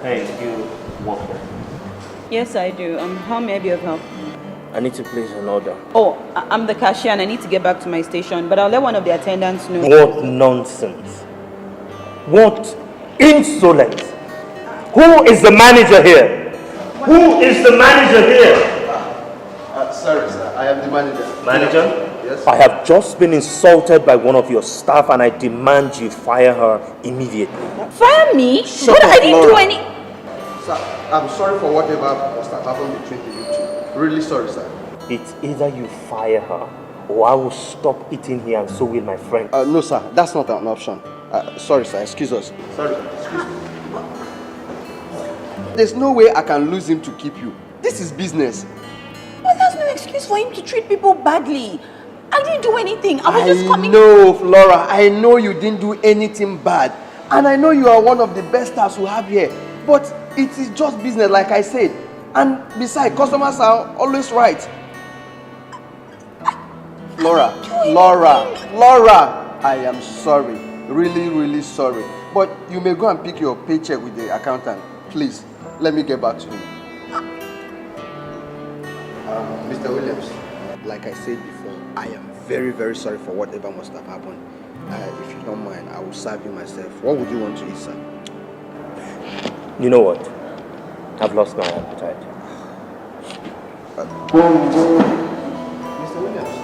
Hey, you work here? Yes, I do. How may I be of help? I need to place an order. Oh, I'm the cashier and I need to get back to my station, but I'll let one of the attendants know. What nonsense! What insolence! Who is the manager here? Who is the manager here? Sorry, sir. I am the manager. Manager? Yes. I have just been insulted by one of your staff and I demand you fire her immediately. Fire me? Shut But up, I didn't do Laura. any... Sir, I'm sorry for whatever must have happened between you two. Really sorry, sir. It's either you fire her or I will stop eating here and so will my friend. No, sir. That's not an option. Sorry, sir. Excuse us. Sorry. Excuse me. There's no way I can lose him to keep you. This is business. But that's no excuse for him to treat people badly. I didn't do anything. I was just coming... No, Flora. I know you didn't do anything bad. And I know you are one of the best staffs we have here. But it is just business, like I said. And besides, customers are always right. Laura, I am sorry. Really, really sorry. But you may go and pick your paycheck with the accountant. Please, let me get back to him. Mr. Williams, like I said before, I am very, very sorry for whatever must have happened. If you don't mind, I will serve you myself. What would you want to eat, sir? You know what? I've lost my appetite. Mr. Williams.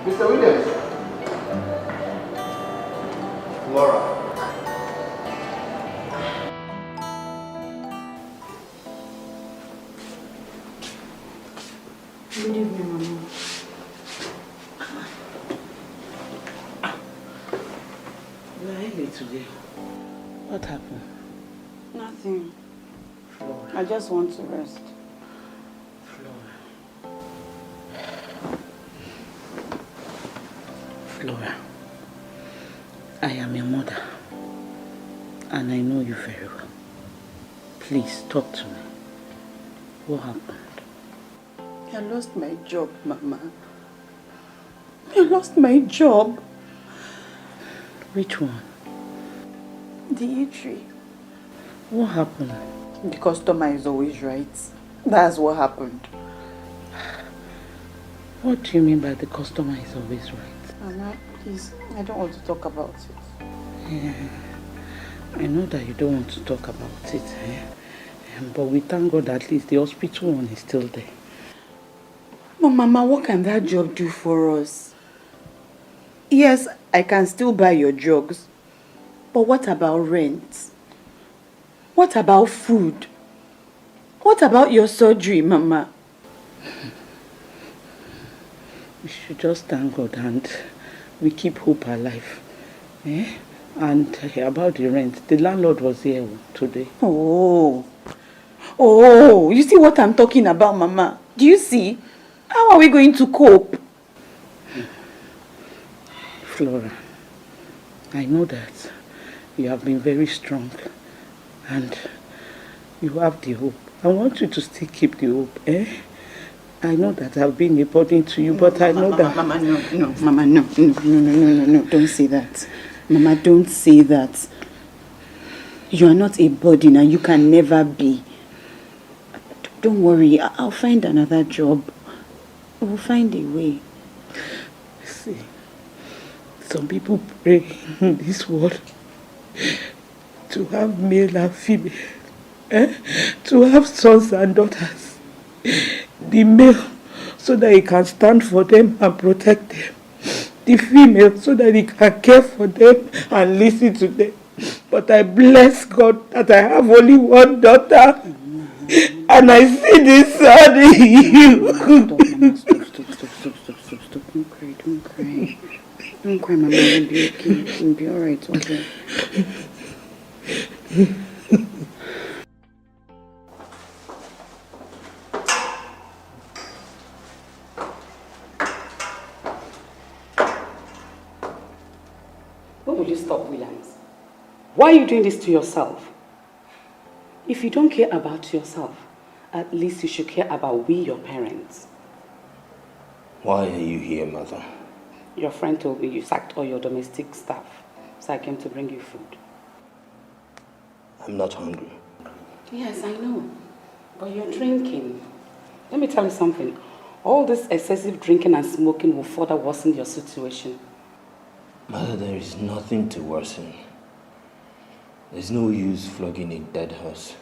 Mr. Williams. Laura. Good evening, Mama. You're early today. What happened? Nothing. Flora. I just want to rest. Flora, I am your mother, and I know you very well. Please talk to me. What happened? I lost my job, Mama. I lost my job. Which one? The eatery. What happened? The customer is always right. That's what happened. What do you mean by the customer is always right? Mama, please, I don't want to talk about it. Yeah, I know that you don't want to talk about it, but we thank God at least the hospital one is still there. But Mama, what can that job do for us? Yes, I can still buy your drugs. But what about rent? What about food? What about your surgery, Mama? We should just thank God and we keep hope alive. And about the rent, the landlord was here today. Oh, you see what I'm talking about, Mama? Do you see? How are we going to cope? Flora, I know that you have been very strong and you have the hope. I want you to still keep the hope, I know that I've been a burden to you, but I know that... Mama, no, Mama, no, don't say that. Mama, don't say that. You are not a burden and you can never be. Don't worry, I'll find another job. We'll find a way. See, some people pray in this world to have male and female, to have sons and daughters. The male, so that he can stand for them and protect them. The female, so that he can care for them and listen to them. But I bless God that I have only one daughter. And I see this son in you. Stop. Don't cry. Don't cry, Mama. You'll be okay. You'll be alright, okay? When will you stop, Williams? Why are you doing this to yourself? If you don't care about yourself, at least you should care about we, your parents. Why are you here, Mother? Your friend told me you sacked all your domestic staff, so I came to bring you food. I'm not hungry. Yes, I know. But you're drinking. Let me tell you something. All this excessive drinking and smoking will further worsen your situation. Mother, there is nothing to worsen. There's no use flogging a dead horse.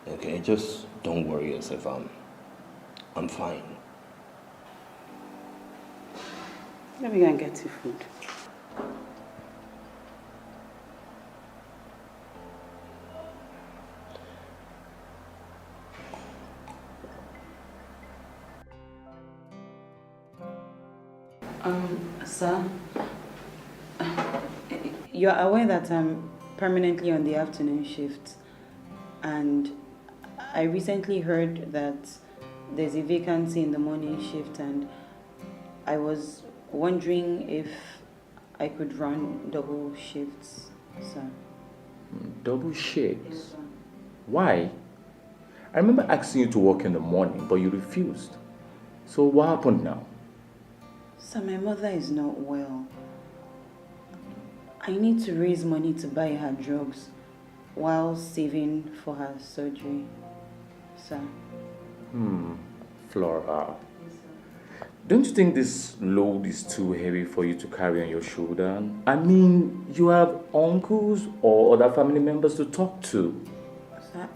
Okay, just don't worry yourself. I'm fine. Let me go and get you food. Sir, you're aware that I'm permanently on the afternoon shift, and I recently heard that there's a vacancy in the morning shift, and I was wondering if I could run double shifts, sir. Double shifts? Yes, sir. Why? I remember asking you to work in the morning, but you refused. So what happened now? Sir, my mother is not well. I need to raise money to buy her drugs while saving for her surgery, sir. Flora. Don't you think this load is too heavy for you to carry on your shoulder? I mean, you have uncles or other family members to talk to. Sir,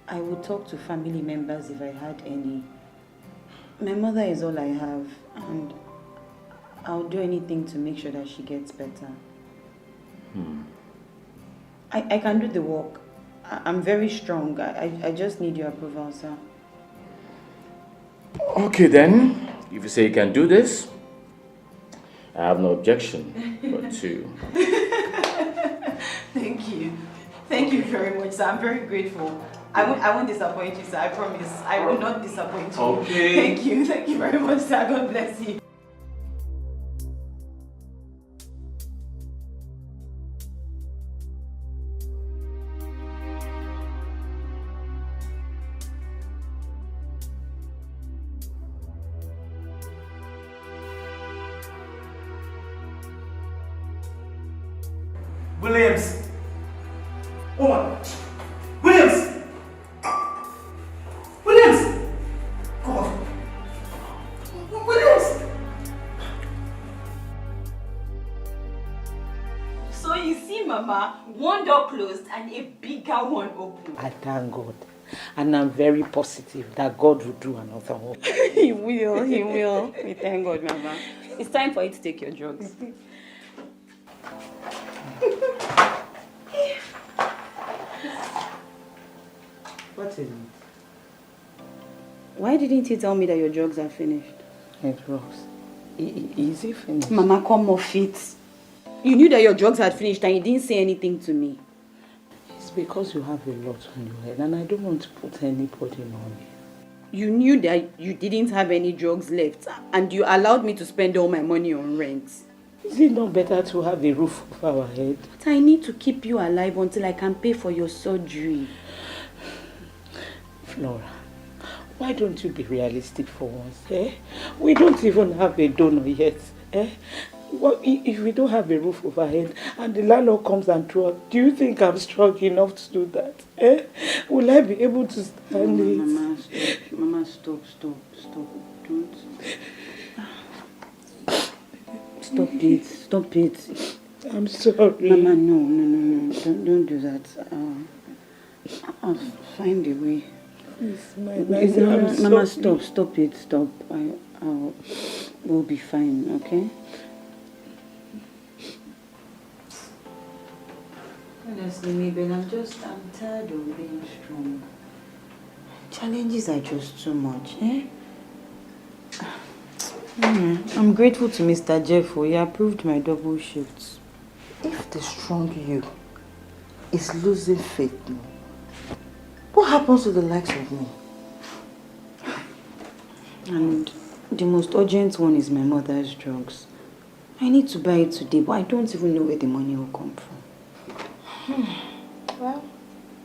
I would talk to family members if I had any. My mother is all I have, and I'll do anything to make sure that she gets better. I can do the work. I'm very strong. I just need your approval, sir. Okay then, if you say you can do this, I have no objection but to. Thank you. Thank you very much, sir. I'm very grateful. I won't disappoint you, sir. I promise. I will not disappoint you. Okay. Thank you. Thank you very much, sir. God bless you. Williams! Oh my! Williams! Williams! God! Williams! So you see, Mama, one door closed and a bigger one open. I thank God. And I'm very positive that God will do another one. He will. He will. We thank God, Mama. It's time for you to take your drugs. What is it? Why didn't you tell me that your drugs are finished? It works. Is it finished? Mama, come off it. You knew that your drugs had finished and you didn't say anything to me. It's because you have a lot on your head and I don't want to put anybody on you. You knew that you didn't have any drugs left and you allowed me to spend all my money on rent. Is it not better to have a roof over our head? But I need to keep you alive until I can pay for your surgery. Flora, why don't you be realistic for once? Eh? We don't even have a donor yet. Eh? Well, if we don't have a roof overhead and the landlord comes and throws, do you think I'm strong enough to do that? Eh? Will I be able to stand it? Mama, stop. Mama, stop. Don't. Stop it. I'm sorry. Mama, no. Don't do that. I'll find a way. It's my Mama, stop it. We'll be fine, okay? Honestly, Mabel, I'm tired of being strong. Challenges are just too much, eh? I'm grateful to Mr. Jeff. He approved my double shifts. If the strong you is losing faith now, what happens to the likes of me? And the most urgent one is my mother's drugs. I need to buy it today, but I don't even know where the money will come from. Well,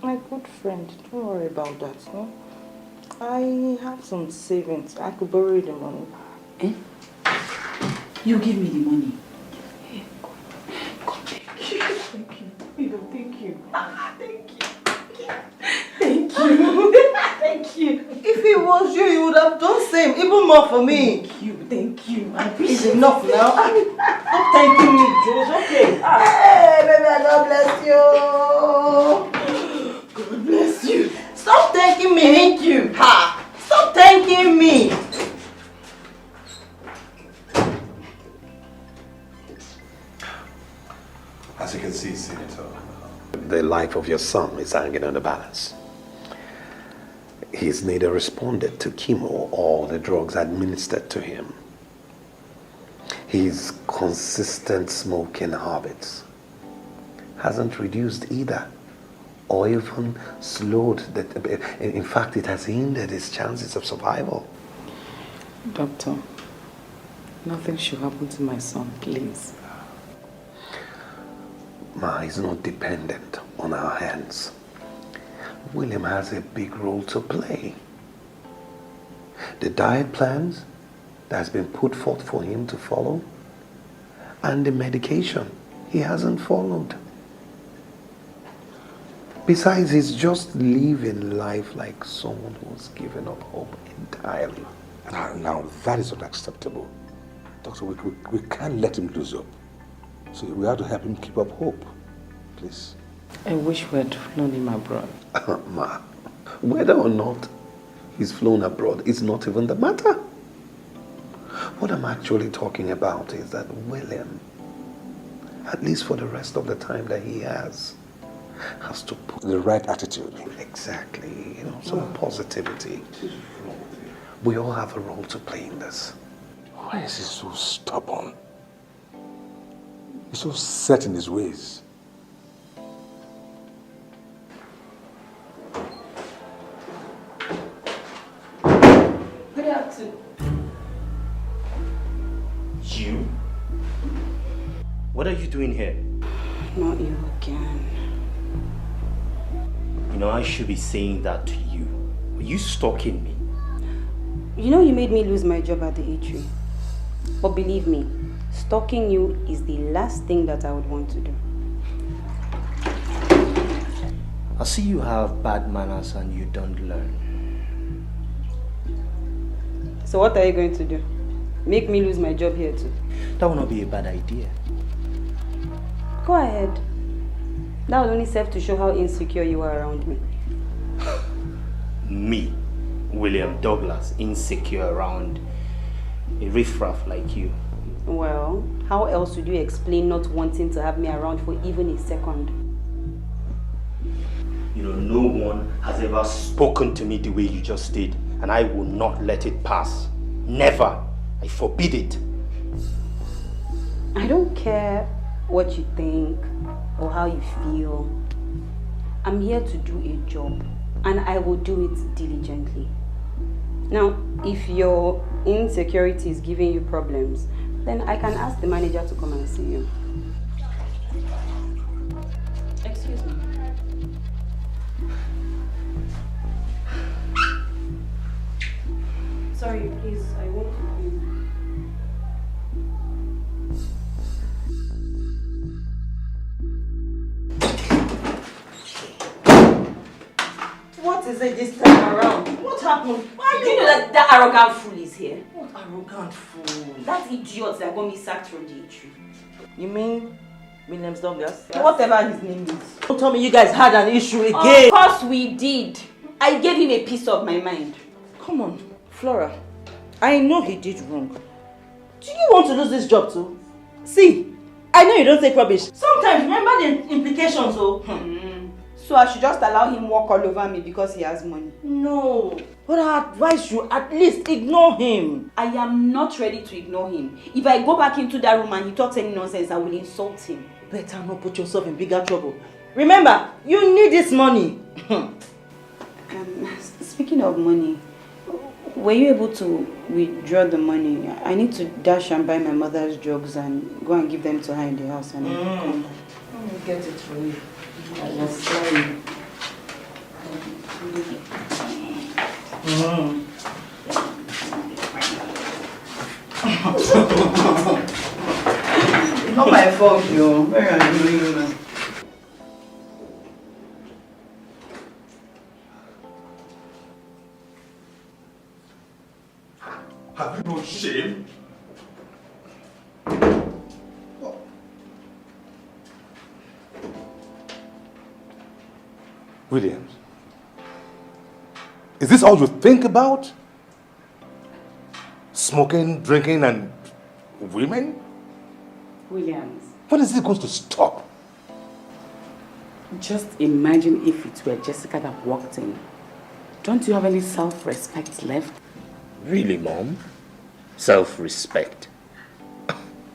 my good friend, don't worry about that. No? I have some savings. I could borrow the money. Eh? You give me the money. Thank you. Thank you. Thank it was you, you would have done same, even more for me. Thank you. It's enough now. Stop thanking me, Joe. Okay. Hey, baby, God bless you. God bless you. Stop thanking me. Thank you. Ha! Stop thanking me. As you can see, Senator, the life of your son is hanging on the balance. He's neither responded to chemo or the drugs administered to him. His consistent smoking habits hasn't reduced either, or even slowed. In fact, it has hindered his chances of survival. Doctor, nothing should happen to my son, please. Ma is not dependent on our hands. William has a big role to play. The diet plans that has been put forth for him to follow, and the medication he hasn't followed. Besides, he's just living life like someone who's given up hope entirely. Now that is unacceptable. Doctor, we can't let him lose hope. So we have to help him keep up hope. Please. I wish we had flown him abroad. Ma, whether or not he's flown abroad is not even the matter. What I'm actually talking about is that William, at least for the rest of the time that he has to put the right attitude. Exactly, some positivity. We all have a role to play in this. Why is he so stubborn? He's so set in his ways. Good afternoon. You? What are you doing here? Not you again. I should be saying that to you. Are you stalking me? You made me lose my job at the eatery. But believe me, stalking you is the last thing that I would want to do. I see you have bad manners and you don't learn. So what are you going to do? Make me lose my job here too? That would not be a bad idea. Go ahead. That would only serve to show how insecure you are around me. Me, William Douglas, insecure around a riffraff like you. Well, how else would you explain not wanting to have me around for even a second? No one has ever spoken to me the way you just did, and I will not let it pass. Never. I forbid it. I don't care what you think or how you feel. I'm here to do a job, and I will do it diligently. Now, if your insecurity is giving you problems, then I can ask the manager to come and see you. Excuse me. Sorry, please, I want to clean. What is it this time around? What happened? Why Do you know that arrogant fool is here? What arrogant fool? That idiot that got me sacked from the eatery. You mean Williams Douglas? Yes. Whatever his name is. Don't tell me you guys had an issue again. Of course we did. I gave him a piece of my mind. Come on, Flora. I know he did wrong. Do you want to lose this job too? See, I know you don't take rubbish. Sometimes remember the implications, oh. So I should just allow him walk all over me because he has money? No. But I advise you at least ignore him. I am not ready to ignore him. If I go back into that room and he talks any nonsense, I will insult him. Better not put yourself in bigger trouble. Remember, you need this money. Speaking of money, were you able to withdraw the money? I need to dash and buy my mother's drugs and go and give them to her in the house. And come back. Let me get it for you. I was sorry. It's not my fault, yo. Where are you now? shame. Williams, is this all you think about? Smoking, drinking, and women? Williams, When is it going to stop? just imagine if it were Jessica that walked in. Don't you have any self-respect left? Really, Mom? Self-respect.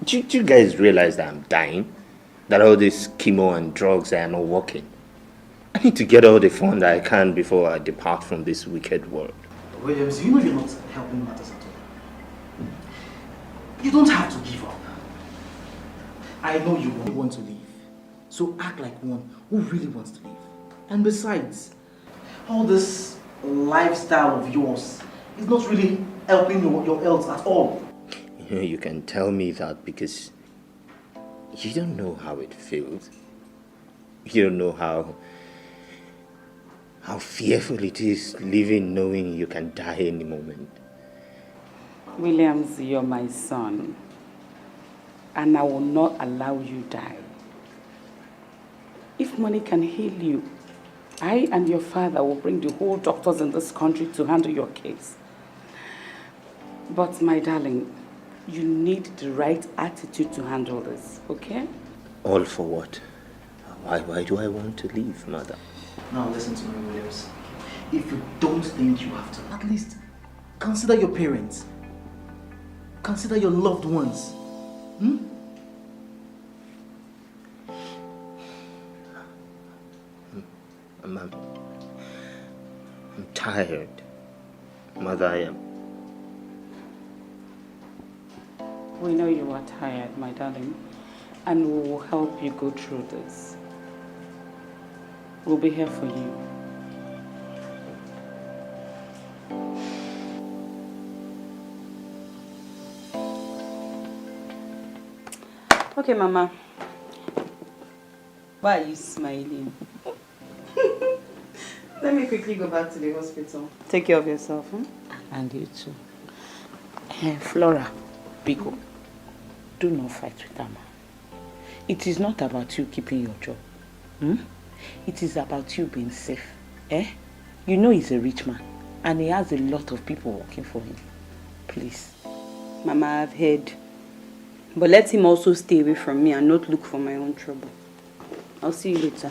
Do you guys realize that I'm dying? That all this chemo and drugs are not working? I need to get all the fun that I can before I depart from this wicked world. Williams, you know you're not helping matters at all. You don't have to give up. I know you want to leave. So act like one who really wants to leave. And besides, all this lifestyle of yours is not really helping your health at all. You know, you can tell me that because you don't know how it feels. You don't know how fearful it is living knowing you can die any moment. Williams, you're my son. And I will not allow you die. If money can heal you, I and your father will bring the whole doctors in this country to handle your case. But my darling, you need the right attitude to handle this, okay? All for what? Why do I want to leave, Mother? Now listen to me, Williams. If you don't think you have to, at least consider your parents. Consider your loved ones. I'm tired. Mother, I am. We know you are tired, my darling, and we will help you go through this. We'll be here for you. Okay, Mama. Why are you smiling? Let me quickly go back to the hospital. Take care of yourself, huh? And you too. Flora, Biko, do not fight with Amma. It is not about you keeping your job. It is about you being safe. You know he's a rich man and he has a lot of people working for him. Please. Mama, I've heard. But let him also stay away from me and not look for my own trouble. I'll see you later.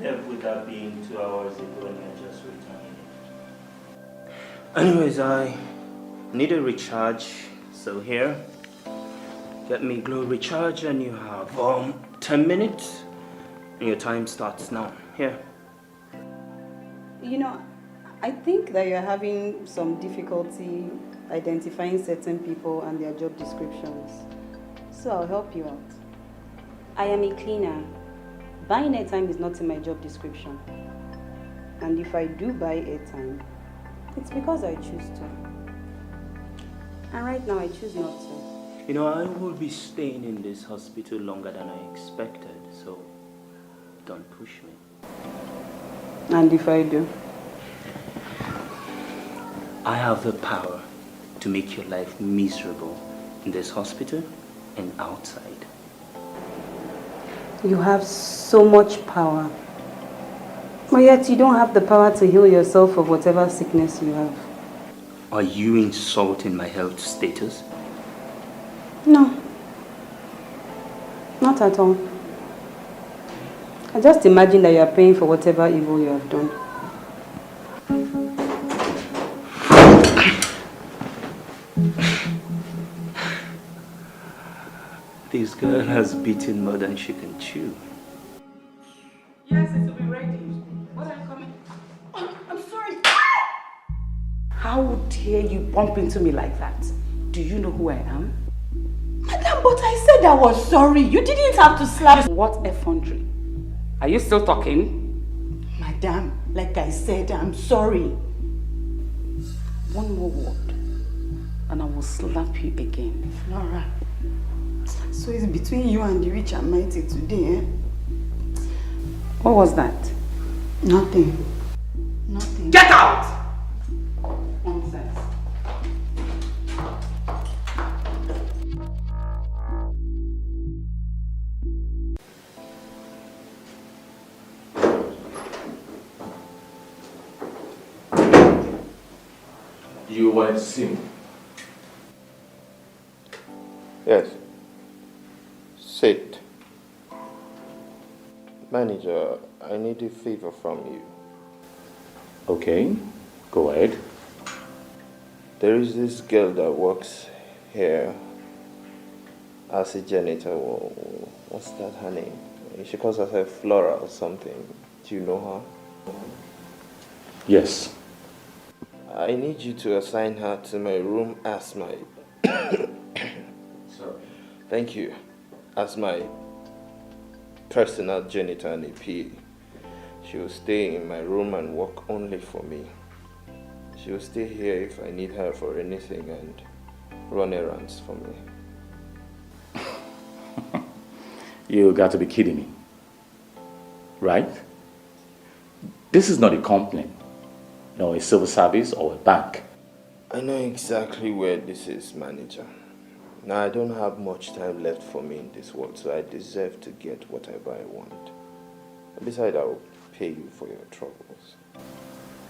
Left with that being 2 hours ago and I just returned. Anyways, I need a recharge, so here, get me glow recharge and you have 10 minutes and your time starts now. Here. You know, I think that you're having some difficulty identifying certain people and their job descriptions. So I'll help you out. I am a cleaner. Buying airtime is not in my job description. And if I do buy airtime, it's because I choose to. And right now I choose not to. You know, I will be staying in this hospital longer than I expected, so don't push me. And if I do? I have the power to make your life miserable in this hospital and outside. You have so much power. But yet you don't have the power to heal yourself of whatever sickness you have. Are you insulting my health status? No. Not at all. I just imagine that you are paying for whatever evil you have done. This girl has beaten more than she can chew. Yes, it will be ready. What are you coming? I'm sorry. How dare you bump into me like that? Do you know who I am? Madam, but I said I was sorry. You didn't have to slap. What effrontery? Are you still talking? Madam, like I said, I'm sorry. One more word and I will slap you again. Laura, So it's between you and the rich and mighty today, eh? What was that? Nothing. Nothing. Get out! Nonsense. You wanted to see me? Yes. Sit. Manager, I need a favor from you. Okay, go ahead. There is this girl that works here as a janitor. What's that her name? She calls herself Flora or something. Do you know her? Yes. I need you to assign her to my room as my... Sorry. Thank you. As my personal janitor and a PA. She will stay in my room and work only for me. She will stay here if I need her for anything and run errands for me. You got to be kidding me. Right? This is not a company, nor a civil service or a bank. I know exactly where this is, manager. Now, I don't have much time left for me in this world, so I deserve to get whatever I want. Besides, I will pay you for your troubles.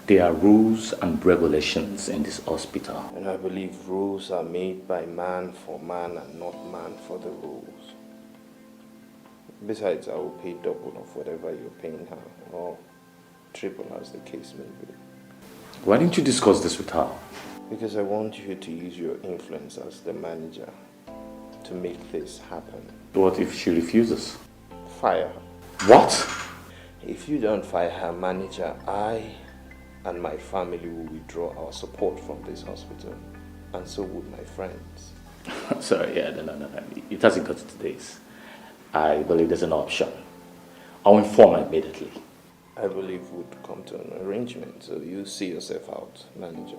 There are rules and regulations in this hospital. And I believe rules are made by man for man and not man for the rules. Besides, I will pay double of whatever you're paying her, or triple as the case may be. Why didn't you discuss this with her? Because I want you to use your influence as the manager to make this happen. What if she refuses? Fire her. What? If you don't fire her, manager, I and my family will withdraw our support from this hospital, and so would my friends. Sorry, yeah, no. It hasn't got to this. I believe there's an option. I'll inform her immediately. I believe we'd come to an arrangement, so you see yourself out, manager.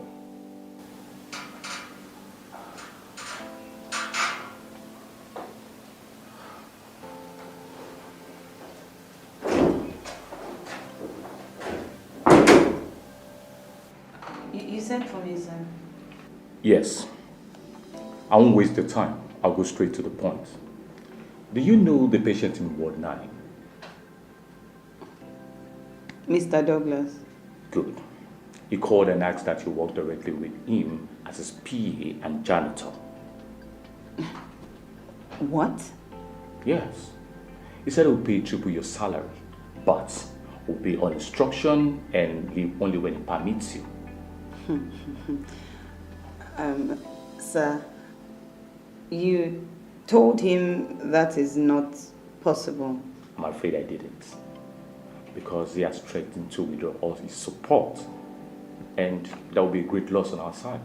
You sent for me, sir? Yes. I won't waste your time. I'll go straight to the point. Do you know the patient in Ward 9? Mr. Douglas. Good. He called and asked that you work directly with him as his PA and janitor. What? Yes. He said he'll pay triple your salary, but will be on instruction and leave only when he permits you. Sir, you told him that is not possible. I'm afraid I didn't. Because he has threatened to withdraw all his support. And that will be a great loss on our side.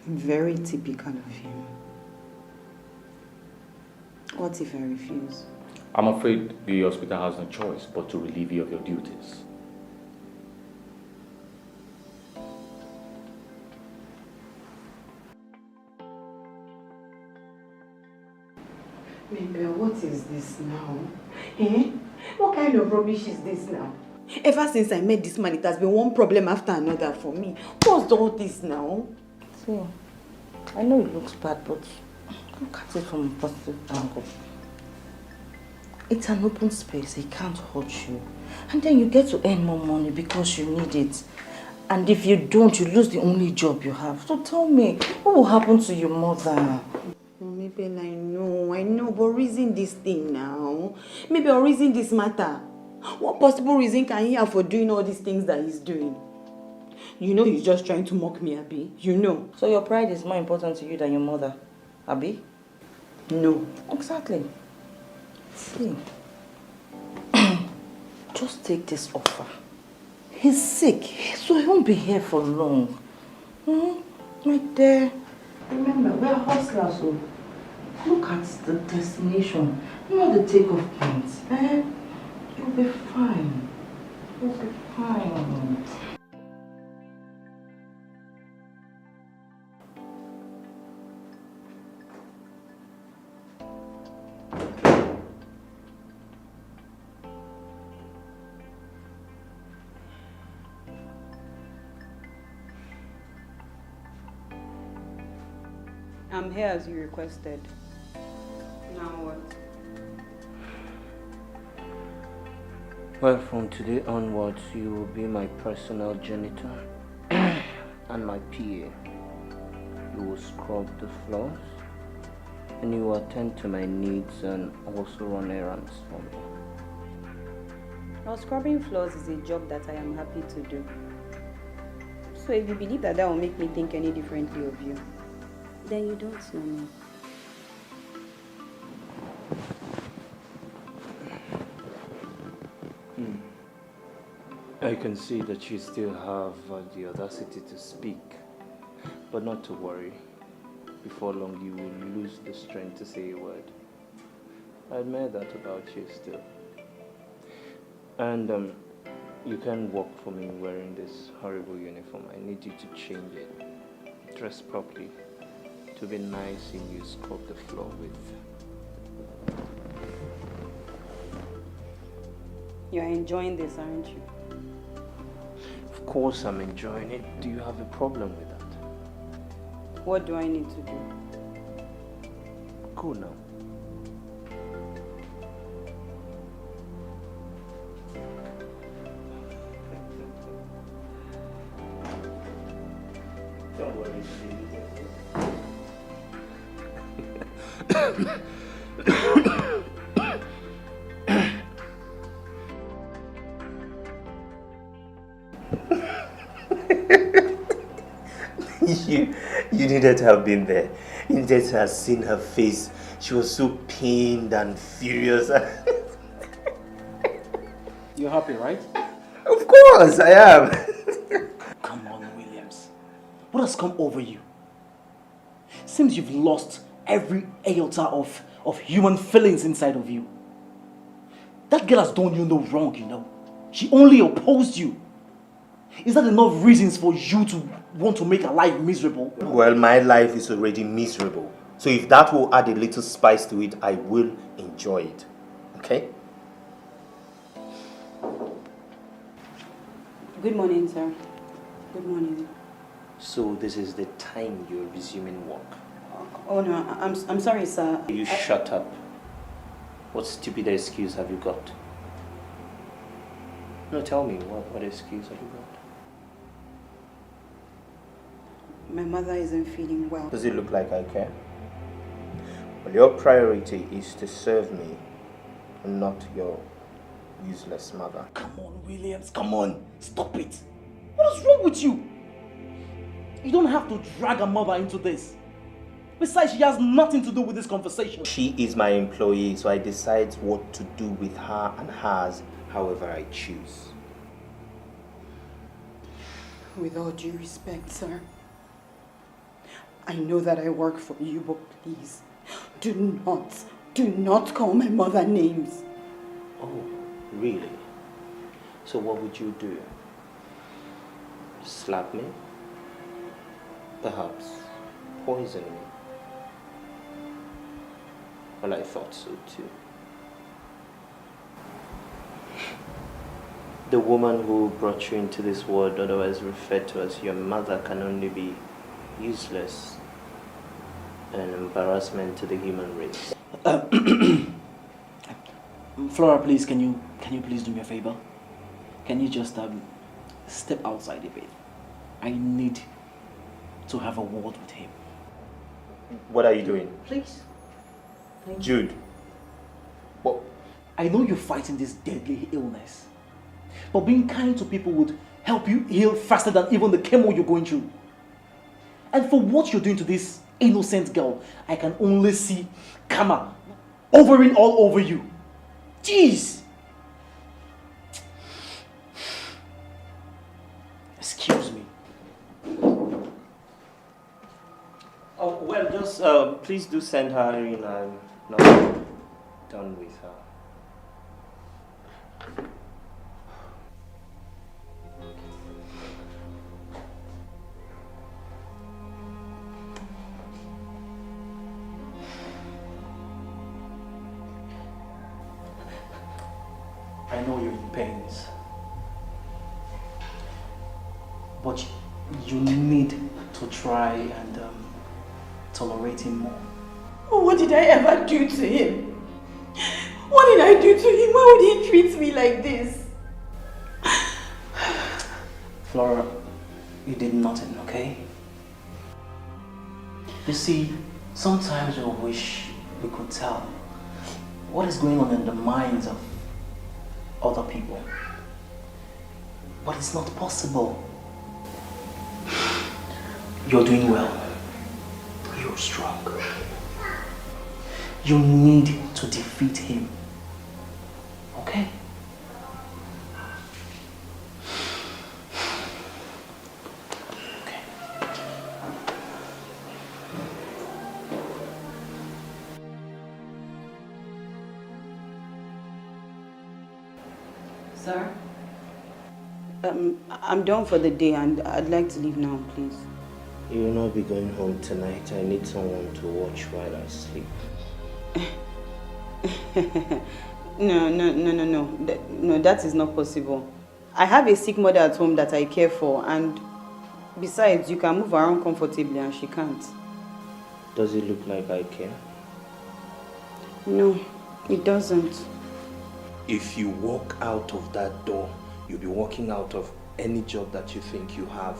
Very typical of him. What if I refuse? I'm afraid the hospital has no choice but to relieve you of your duties. Mabel, what is this now? Eh? What kind of rubbish is this now? Ever since I met this man, it has been one problem after another for me. What's all this now? See, I know it looks bad, but look at it from a positive angle. It's an open space, it can't hurt you. And then you get to earn more money because you need it. And if you don't, you lose the only job you have. So tell me, what will happen to your mother? Mabel, I know, but reason this thing now. Maybe I'll reason this matter. What possible reason can he have for doing all these things that he's doing? You know he's just trying to mock me, Abi. You know. So your pride is more important to you than your mother, Abi? No. Exactly. See, just take this offer. He's sick, so he won't be here for long. Right there. Remember, we're hustlers, so look at the destination, not the takeoff point. You'll be fine. You'll be fine. I'm here as you requested. Now what? Well, from today onwards, you will be my personal janitor and my PA. You will scrub the floors and you will attend to my needs and also run errands for me. Now, scrubbing floors is a job that I am happy to do. So if you believe that will make me think any differently of you, then you don't know me. I can see that you still have the audacity to speak, but not to worry. Before long, you will lose the strength to say a word. I admire that about you still. And you can't walk for me wearing this horrible uniform. I need you to change it. Dress properly. To be nice and you scrub the floor with. You're enjoying this, aren't you? Of course I'm enjoying it. Do you have a problem with that? What do I need to do? Go now. Don't worry, You needed to have been there. You needed to have seen her face. She was so pained and furious. You're happy, right? Of course, I am. Come on, Williams. What has come over you? Seems you've lost every iota of human feelings inside of you. That girl has done you no wrong, you know. She only opposed you. Is that enough reasons for you to want to make her life miserable? Well, my life is already miserable. So if that will add a little spice to it, I will enjoy it. Okay? Good morning, sir. Good morning. So this is the time you're resuming work. Oh no, I'm sorry, sir. You shut up. What stupid excuse have you got? No, tell me, what excuse have you got? My mother isn't feeling well. Does it look like I care? Well, your priority is to serve me and not your useless mother. Come on, Williams, come on. Stop it. What is wrong with you? You don't have to drag a mother into this. Besides, she has nothing to do with this conversation. She is my employee, so I decide what to do with her and hers however I choose. With all due respect, sir, I know that I work for you, but please, do not call my mother names. Oh, really? So what would you do? Slap me? Perhaps poison me? Well, I thought so too. The woman who brought you into this world, otherwise referred to as your mother, can only be useless and an embarrassment to the human race. Flora, please, can you please do me a favor? Can you just step outside a bit? I need to have a word with him. What are you doing? Please. Jude. What? I know you're fighting this deadly illness, but being kind to people would help you heal faster than even the chemo you're going through. And for what you're doing to this innocent girl, I can only see karma overing all over you. Jeez! Excuse me. Oh, well, just please do send her in. I'm not done with her. I know you're in pains, but you need to try and tolerate him more. Oh, what did I ever do to him? What did I do to him? Why would he treat me like this? Flora, you did nothing, okay? You see, sometimes we wish we could tell what is going on in the minds of other people. But it's not possible. You're doing well. You're strong. You need to defeat him. Okay? Okay. Sir? I'm done for the day and I'd like to leave now, please. You will not be going home tonight. I need someone to watch while I sleep. No, that is not possible. I have a sick mother at home that I care for, and besides, you can move around comfortably and she can't. Does it look like I care? No, it doesn't. If you walk out of that door, you'll be walking out of any job that you think you have.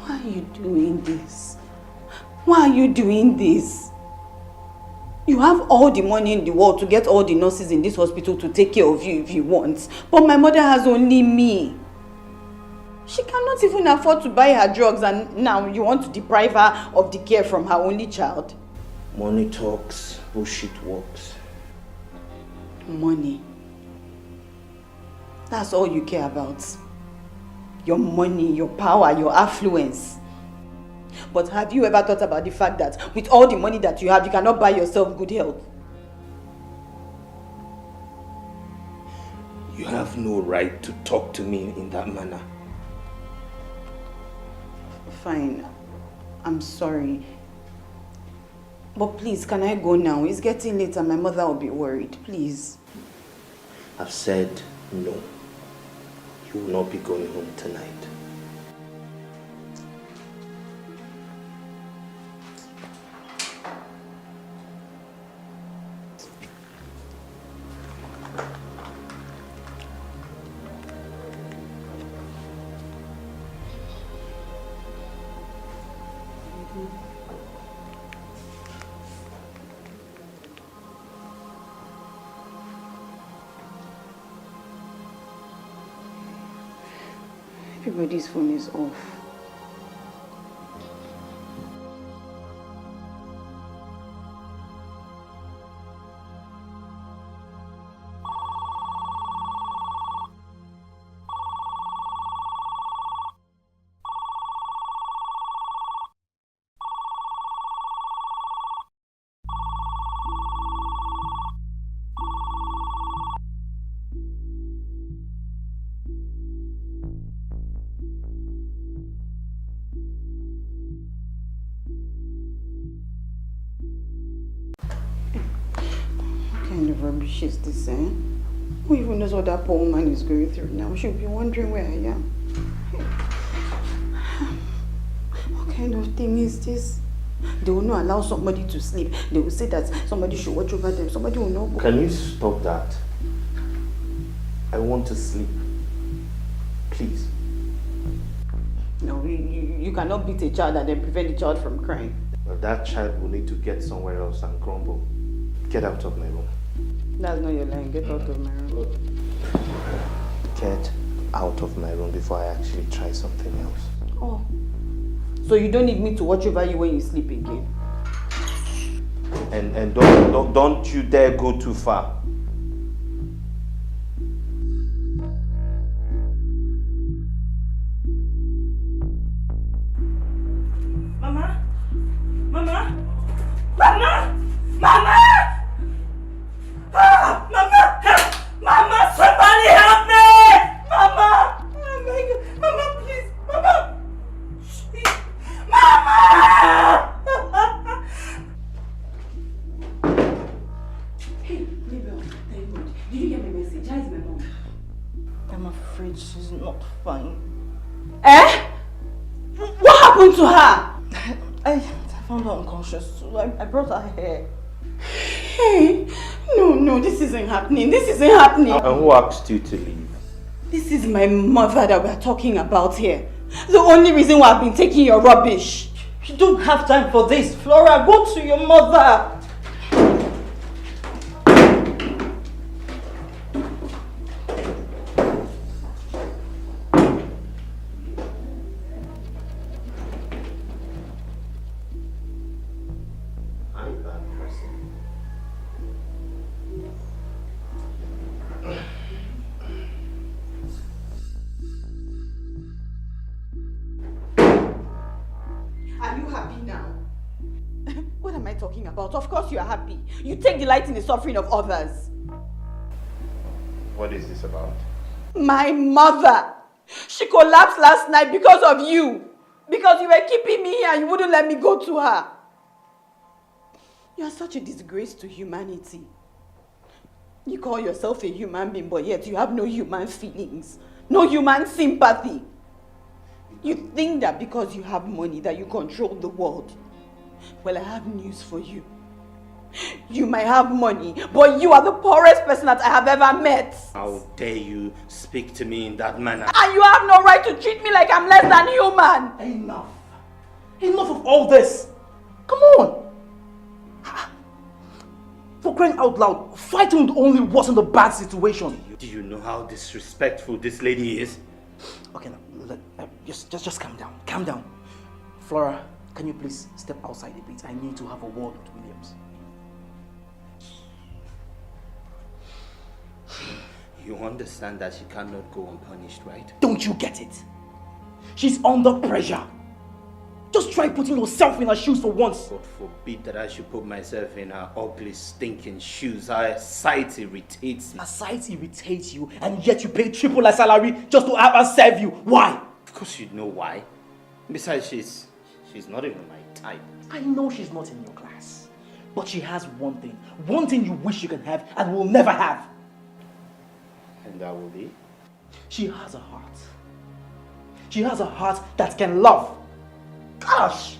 Why are you doing this? Why are you doing this? You have all the money in the world to get all the nurses in this hospital to take care of you if you want. But my mother has only me. She cannot even afford to buy her drugs, and now you want to deprive her of the care from her only child. Money talks, bullshit works. Money. That's all you care about. Your money, your power, your affluence. But have you ever thought about the fact that with all the money that you have, you cannot buy yourself good health? You have no right to talk to me in that manner. Fine. I'm sorry. But please, can I go now? It's getting late and my mother will be worried. Please. I've said no. You will not be going home tonight. Everybody's phone is off. Rubbish is this, eh? Who even knows what that poor woman is going through now? She'll be wondering where I am. What kind of thing is this? They will not allow somebody to sleep. They will say that somebody should watch over them. Somebody will not go. Can you stop that? I want to sleep. Please. No, you cannot beat a child and then prevent the child from crying. Well, that child will need to get somewhere else and grumble. Get out of my room. That's not your line. Get out of my room. Get out of my room before I actually try something else. Oh. So you don't need me to watch over you when you sleep again? And don't you dare go too far. Mama? Mama? Mama? Mama? Ah, Mama! Mama, somebody help me! Mama! Oh my God. Mama, please! Mama! Mama! Hey, Mabel, thank God. Did you get my message? How is my mom? I'm afraid she's not fine. Eh? What happened to her? I found her unconscious, so I brought her here. Hey, no, this isn't happening. This isn't happening. And who asked you to leave? This is my mother that we're talking about here. The only reason why I've been taking your rubbish. You don't have time for this. Flora, go to your mother. Are you happy now? What am I talking about? Of course you are happy. You take delight in the suffering of others. What is this about? My mother! She collapsed last night because of you. Because you were keeping me here and you wouldn't let me go to her. You are such a disgrace to humanity. You call yourself a human being, but yet you have no human feelings. No human sympathy. You think that because you have money that you control the world. Well, I have news for you. You might have money, but you are the poorest person that I have ever met. How dare you speak to me in that manner? And you have no right to treat me like I'm less than human. Enough. Enough of all this. Come on. For crying out loud, fighting would only worsen the bad situation. Do you know how disrespectful this lady is? Okay, now, just calm down. Calm down. Flora, can you please step outside a bit? I need to have a word with Williams. You understand that she cannot go unpunished, right? Don't you get it? She's under pressure. Just try putting yourself in her shoes for once. God forbid that I should put myself in her ugly, stinking shoes. Her sight irritates me. Her sight irritates you, and yet you pay triple her salary just to have her serve you. Why? Of course you know why. Besides, she's not even my type. I know she's not in your class. But she has one thing you wish you can have and will never have. And that will be? She has a heart. She has a heart that can love. Gosh!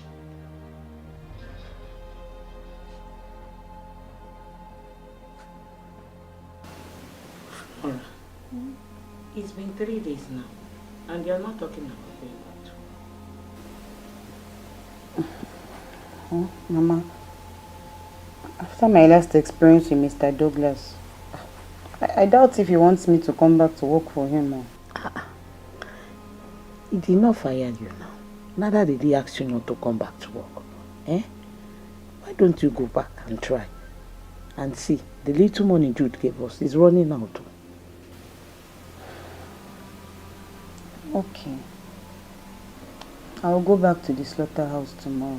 Flora, it's been 3 days now, and you're not talking about going back to work. Mama, after my last experience with Mr. Douglas, I doubt if he wants me to come back to work for him. He did not fire you now. Neither did he ask you not to come back to work. Eh? Why don't you go back and try? And see, the little money Jude gave us is running out. Okay. I'll go back to the slaughterhouse tomorrow.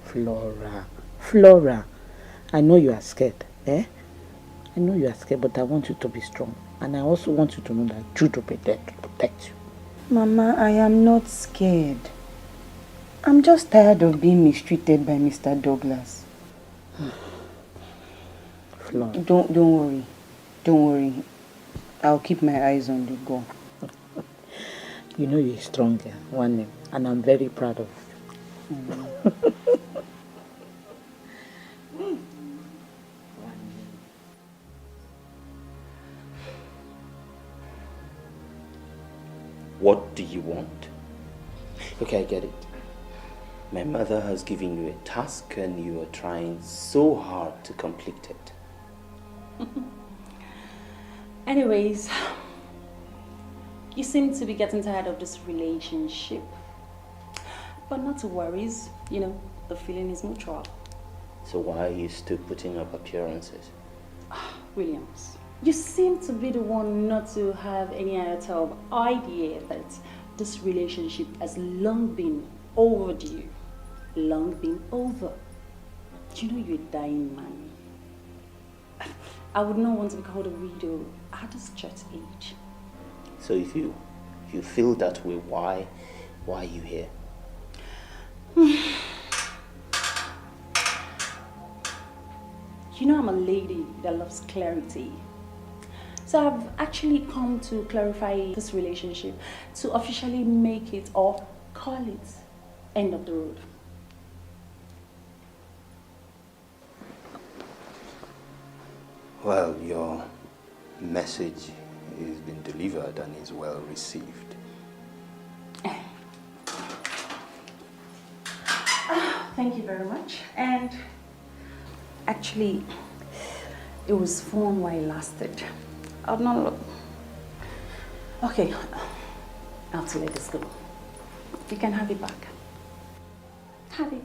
Flora, I know you are scared, eh? I know you are scared, but I want you to be strong. And I also want you to know that Jude will be there to protect you. Mama, I am not scared. I'm just tired of being mistreated by Mr. Douglas. Flora. Don't worry. Don't worry. I'll keep my eyes on the goal. You know you're strong, one name, and I'm very proud of you. What do you want? Okay, I get it. My mother has given you a task and you are trying so hard to complete it. Anyways, you seem to be getting tired of this relationship. But not to worries, you know, the feeling is mutual. So why are you still putting up appearances? Williams, you seem to be the one not to have any iota of idea that this relationship has long been overdue. Long been over. You know you're a dying man. I would not want to be called a widow at this short age. So if you feel that way, why are you here? You know I'm a lady that loves clarity. So I've actually come to clarify this relationship, to officially make it or call it End of the road. Well, your message has been delivered and is well received. Thank you very much. And actually, it was fun while it lasted. I'll not look. Okay, I have to let this go. You can have it back. Have it.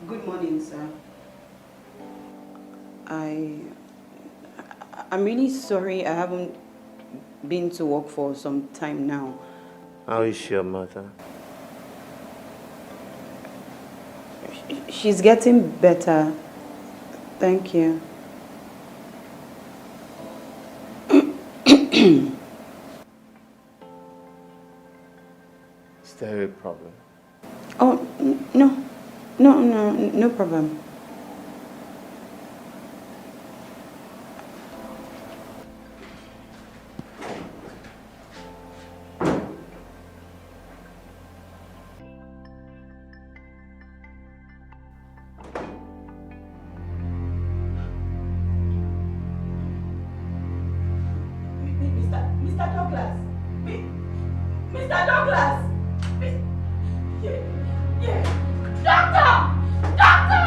Good morning, sir. I'm really sorry I haven't been to work for some time now. How is your mother? She's getting better. Thank you. Is there a problem? Oh, no problem. Mr. Douglas! Mr. Douglas! Yeah! Doctor! Doctor!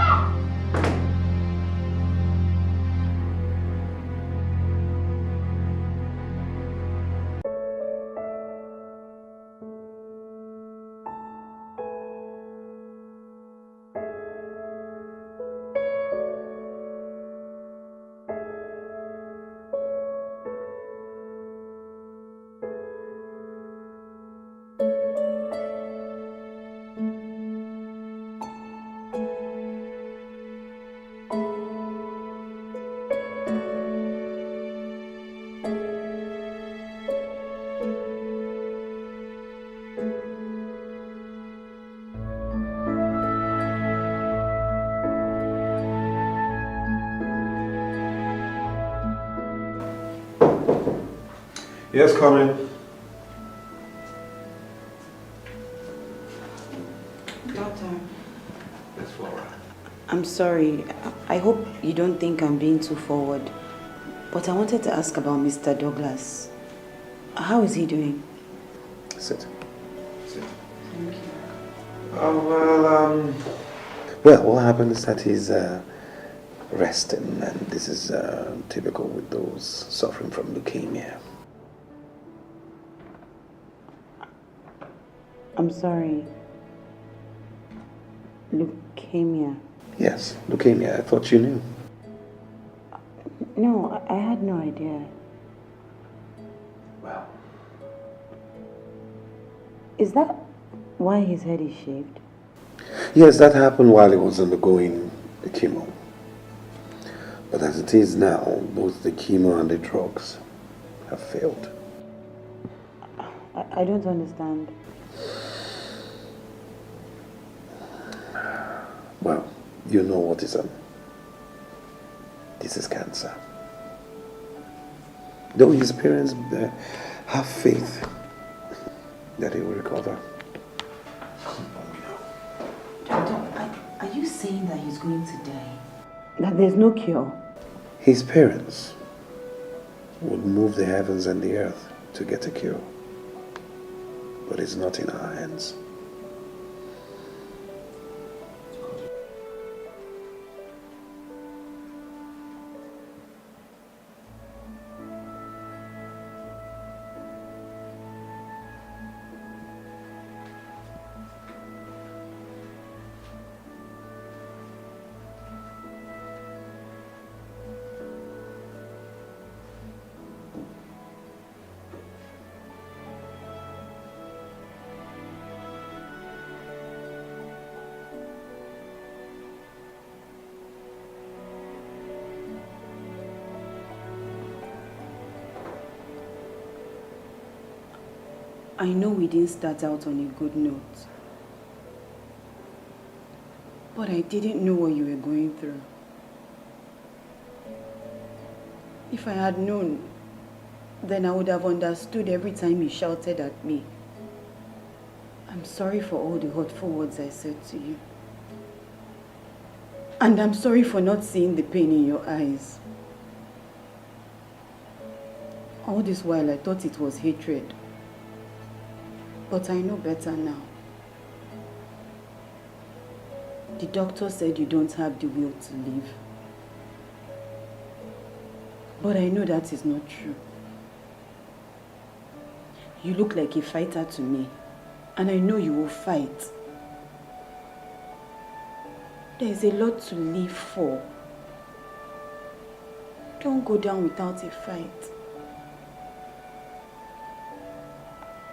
Yes, come in. Doctor. Yes, Flora. I'm sorry. I hope you don't think I'm being too forward. But I wanted to ask about Mr. Douglas. How is he doing? Sit. Thank you. Well, what happened is that he's resting, and this is typical with those suffering from leukemia. I'm sorry. Leukemia. Yes, leukemia. I thought you knew. No, I had no idea. Well. Is that why his head is shaved? Yes, that happened while he was undergoing the chemo. But as it is now, both the chemo and the drugs have failed. I don't understand. Well, you know what is this is cancer. Though his parents have faith that he will recover. Doctor, are you saying that he's going to die? That there's no cure? His parents, would move the heavens and the earth to get a cure. But it's not in our hands. I know we didn't start out on a good note, but I didn't know what you were going through. If I had known, then I would have understood every time you shouted at me. I'm sorry for all the hurtful words I said to you. And I'm sorry for not seeing the pain in your eyes. All this while I thought it was hatred. But I know better now. The doctor said you don't have the will to live. But I know that is not true. You look like a fighter to me, and I know you will fight. There is a lot to live for. Don't go down without a fight.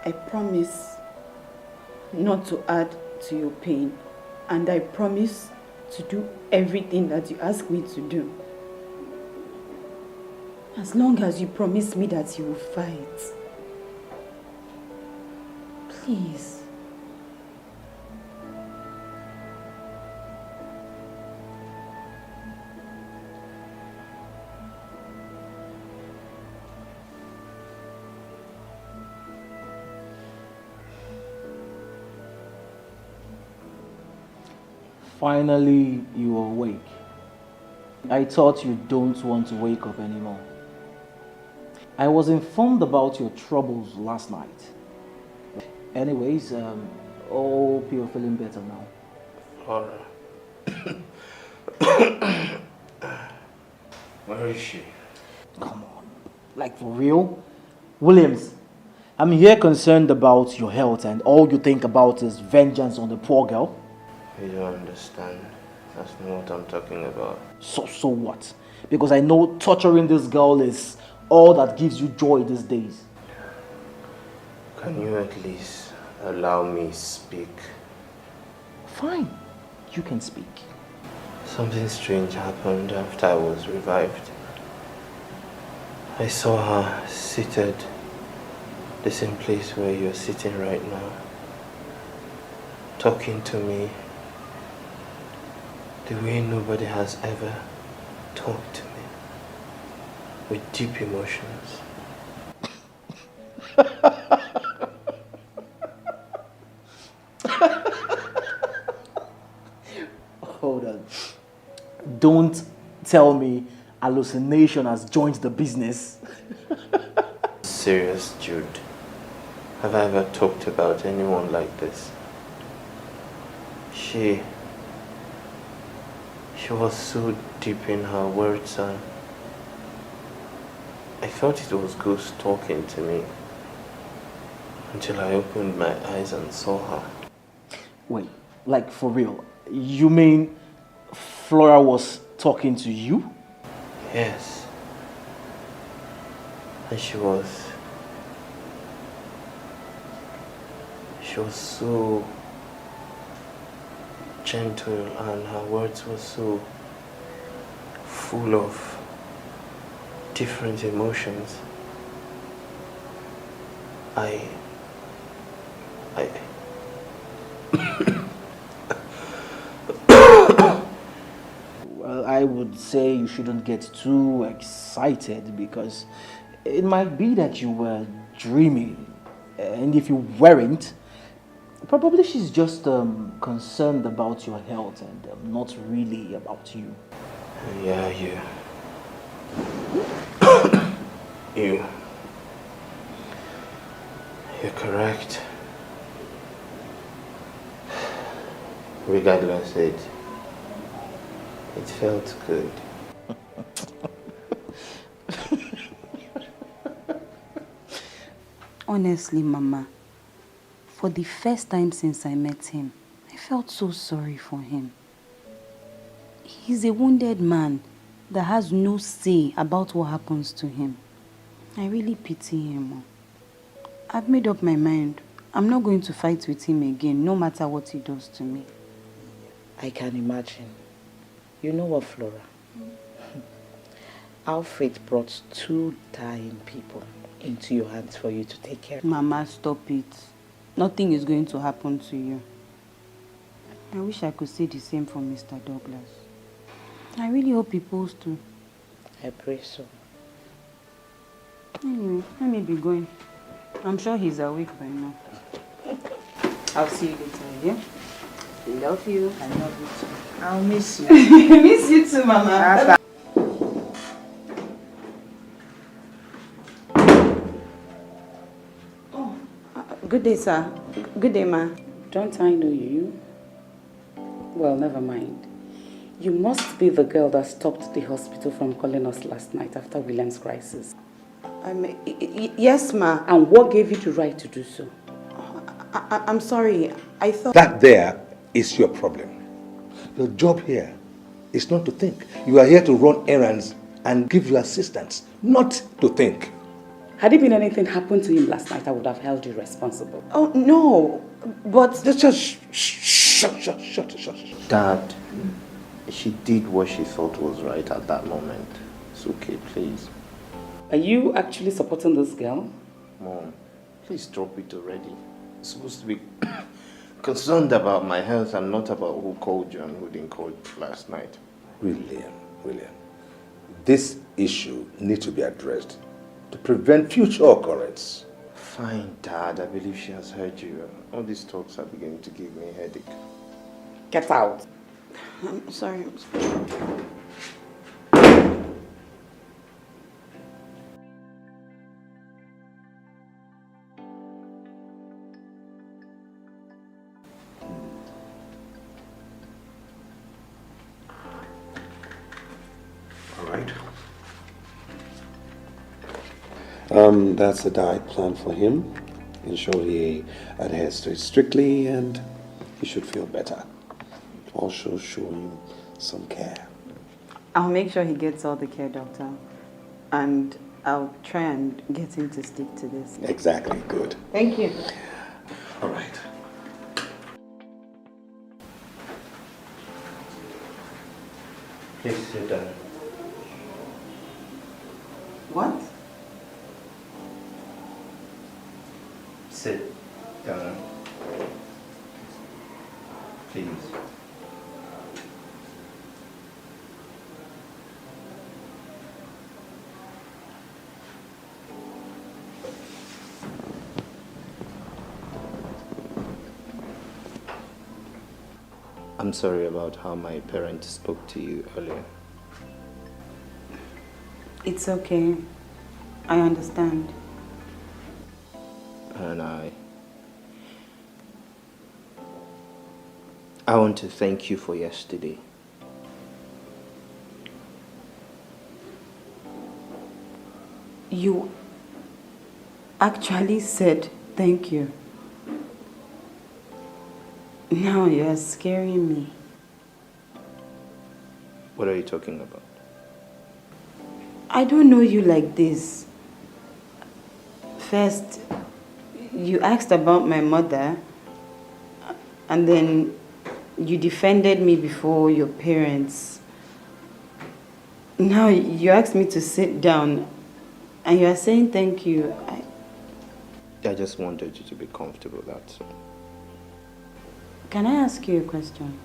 I promise not to add to your pain, and I promise to do everything that you ask me to do. As long as you promise me that you will fight. Please. Finally, you are awake. I thought you don't want to wake up anymore. I was informed about your troubles last night. Anyways, hope you're feeling better now. Laura. Where is she? Come on. Like for real? Williams, I'm here concerned about your health and all you think about is vengeance on the poor girl. You don't understand. That's not what I'm talking about. So what? Because I know torturing this girl is all that gives you joy these days. Can you at least allow me speak? Fine. You can speak. Something strange happened after I was revived. I saw her seated the same place where you're sitting right now, talking to me the way nobody has ever talked to me, with deep emotions. Hold on. Don't tell me hallucination has joined the business. Serious, Jude. Have I ever talked about anyone like this? She was so deep in her words and I thought it was ghost talking to me until I opened my eyes and saw her. Wait, like for real? You mean Flora was talking to you? Yes. And she was so gentle and her words were so full of different emotions. Well, I would say you shouldn't get too excited because it might be that you were dreaming. And if you weren't, probably she's just concerned about your health and not really about you. Yeah, You're correct. Regardless, it felt good. Honestly, Mama, for the first time since I met him, I felt so sorry for him. He's a wounded man that has no say about what happens to him. I really pity him. I've made up my mind. I'm not going to fight with him again, no matter what he does to me. I can imagine. You know what, Flora? Our fate brought 2 dying people into your hands for you to take care of. Mama, stop it. Nothing is going to happen to you. I wish I could say the same for Mr. Douglas. I really hope he pulls through. I pray so. Anyway, let me be going. I'm sure he's awake by now. I'll see you later, yeah? Love you. I love you too. I'll miss you. Miss you too, Mama. Bye. Good day, sir. Good day, ma. Don't I know you? Well, never mind. You must be the girl that stopped the hospital from calling us last night after William's crisis. Yes, ma. And what gave you the right to do so? I'm sorry. I thought... That there is your problem. Your job here is not to think. You are here to run errands and give you assistance, not to think. Had it been anything happened to him last night, I would have held you responsible. Oh, no. But... Just shut. Dad, she did what she thought was right at that moment. It's okay, please. Are you actually supporting this girl? Mom, please drop it already. You're supposed to be concerned about my health and not about who called you and who didn't call you last night. William, this issue needs to be addressed to prevent future occurrence. Fine, Dad. I believe she has heard you. All these talks are beginning to give me a headache. Get out. I'm sorry. All right. That's the diet plan for him. Ensure he adheres to it strictly and he should feel better. Also show him some care. I'll make sure he gets all the care, doctor. And I'll try and get him to stick to this. Exactly, good. Thank you. All right. Please sit down. What? Sit down. Please. I'm sorry about how my parents spoke to you earlier. It's okay. I understand. And I want to thank you for yesterday. You actually said thank you. Now you're scaring me. What are you talking about? I don't know you like this. First, you asked about my mother, and then you defended me before your parents. Now you asked me to sit down, and you are saying thank you. I just wanted you to be comfortable, that's all. Can I ask you a question?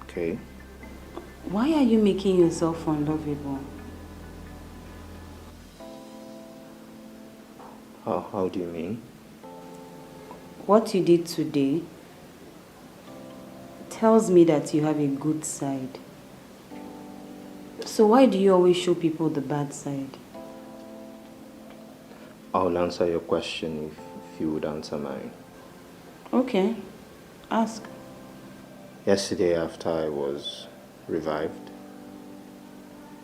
Okay. Why are you making yourself unlovable? How do you mean? What you did today tells me that you have a good side. So why do you always show people the bad side? I'll answer your question if you would answer mine. Okay, ask. Yesterday, after I was revived,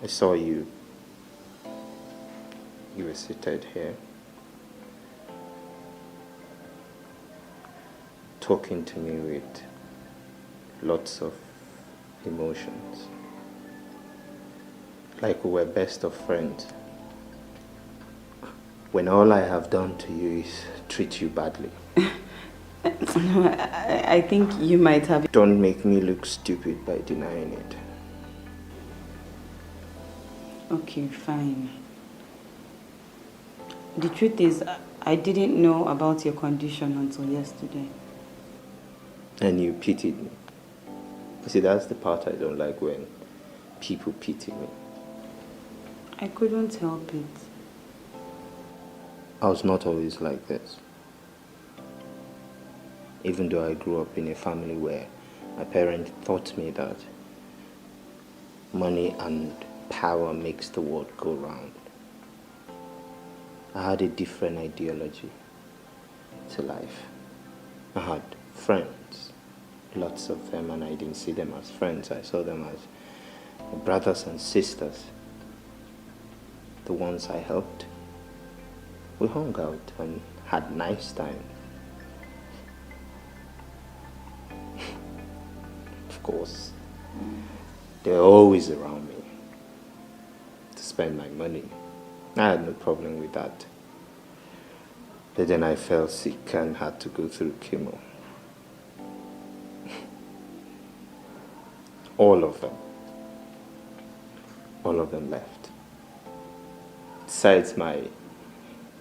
I saw you. You were seated here, talking to me with lots of emotions. Like we were best of friends. When all I have done to you is treat you badly. No, I think you might have. Don't make me look stupid by denying it. Okay, fine. The truth is, I didn't know about your condition until yesterday. And you pitied me. You see, that's the part I don't like, when people pity me. I couldn't help it. I was not always like this. Even though I grew up in a family where my parents taught me that money and power makes the world go round. I had a different ideology to life. I had friends, lots of them, and I didn't see them as friends. I saw them as brothers and sisters. The ones I helped. We hung out and had nice time. Of course, they're always around me to spend my money. I had no problem with that. But then I fell sick and had to go through chemo. All of them left. Besides my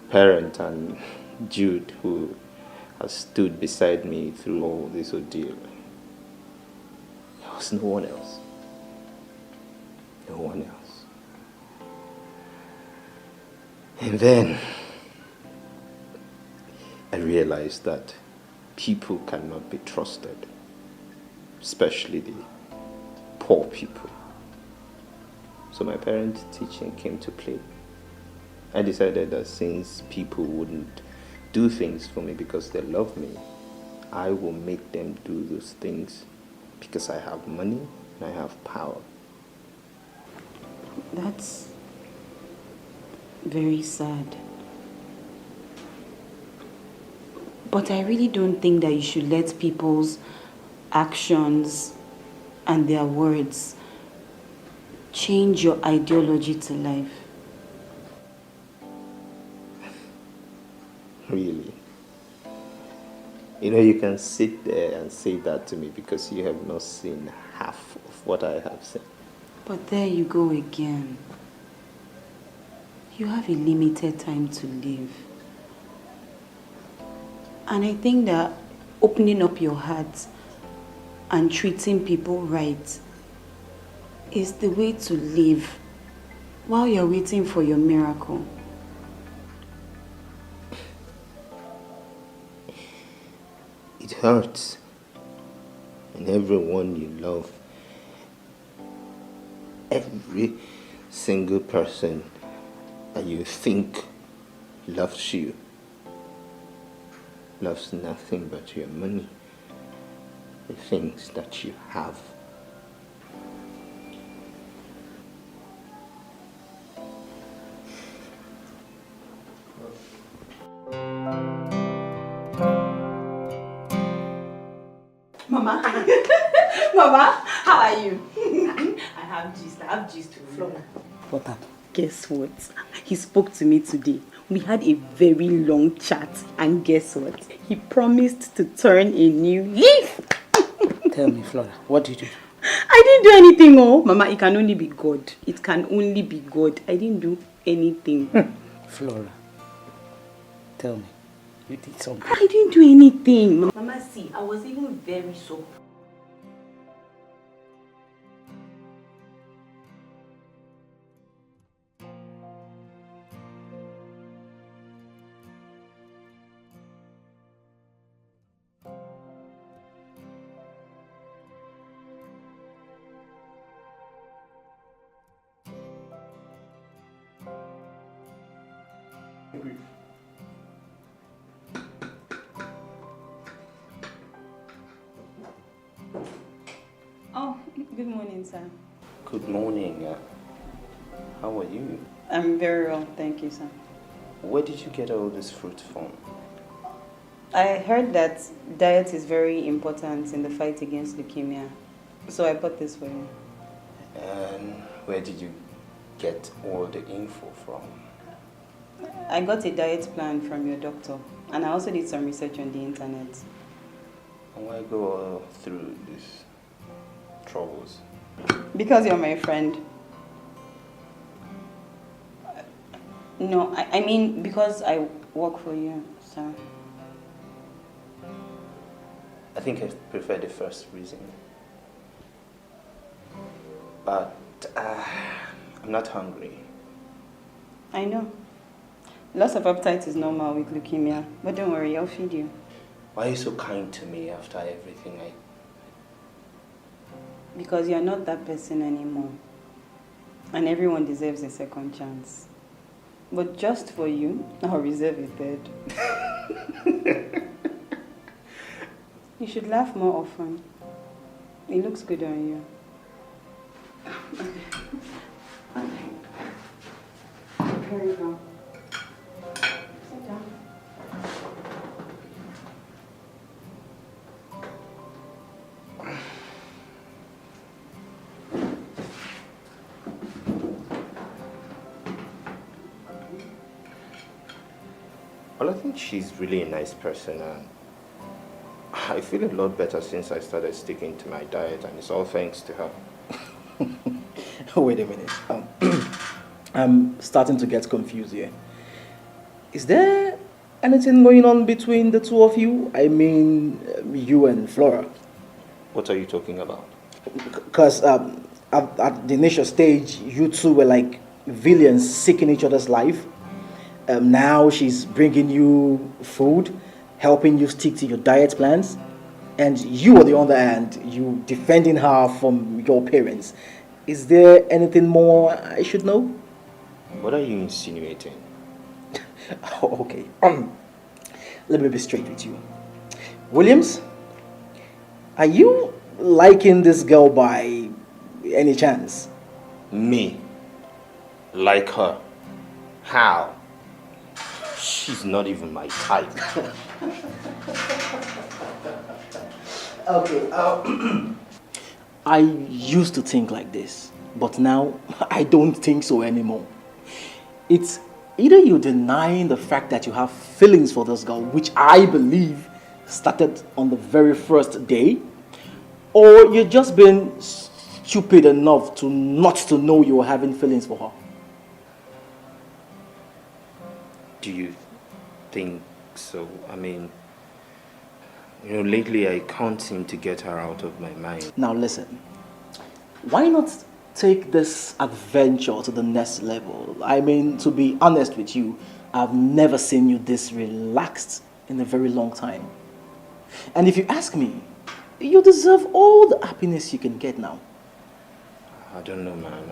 parent and Jude, who has stood beside me through all this ordeal. There was no one else. No one else. And then I realized that people cannot be trusted, especially the poor people. So my parents' teaching came to play. I decided that since people wouldn't do things for me because they love me, I will make them do those things because I have money and I have power. That's very sad. But I really don't think that you should let people's actions and their words change your ideology to life. Really? You know, you can sit there and say that to me because you have not seen half of what I have seen. But there you go again. You have a limited time to live. And I think that opening up your heart and treating people right is the way to live while you're waiting for your miracle. It hurts. And everyone you love, every single person that you think loves you, loves nothing but your money, the things that you have. Mama, Mama, how are you? I have gist to Flora. What happened? Guess what? He spoke to me today. We had a very long chat, and guess what? He promised to turn a new leaf. Tell me, Flora, what did you do? I didn't do anything, oh. Mama, it can only be God. It can only be God. I didn't do anything. Flora, tell me, you did something. I didn't do anything. Mama, see, I was even very sober. Good morning, sir. Good morning. How are you? I'm very well, thank you, sir. Where did you get all this fruit from? I heard that diet is very important in the fight against leukemia, so I bought this for you. And where did you get all the info from? I got a diet plan from your doctor, and I also did some research on the internet. And why go through these troubles? Because you're my friend. No, I mean because I work for you, sir. I think I prefer the first reason. But I'm not hungry. I know. Loss of appetite is normal with leukemia, but don't worry, I'll feed you. Why are you so kind to me after everything I... Because you're not that person anymore. And everyone deserves a second chance. But just for you, I'll reserve a third. You should laugh more often. It looks good on you. Here you go. Sit down. Well, I think she's really a nice person, and I feel a lot better since I started sticking to my diet, and it's all thanks to her. Wait a minute. I'm starting to get confused here. Is there anything going on between the two of you? I mean, you and Flora. What are you talking about? Because at the initial stage, you two were like villains seeking each other's life. Now she's bringing you food, helping you stick to your diet plans, and you, on the other hand, you defending her from your parents. Is there anything more I should know? What are you insinuating? Oh, okay. Let me be straight with you. Williams, are you liking this girl by any chance? Me? Like her? How? She's not even my type. Okay. I used to think like this, but now I don't think so anymore. It's either you're denying the fact that you have feelings for this girl, which I believe started on the very first day, or you're just being stupid enough to not to know you were having feelings for her. Do you think so? I mean, lately I can't seem to get her out of my mind. Now listen, why not take this adventure to the next level? I mean, to be honest with you, I've never seen you this relaxed in a very long time. And if you ask me, you deserve all the happiness you can get now. I don't know, man.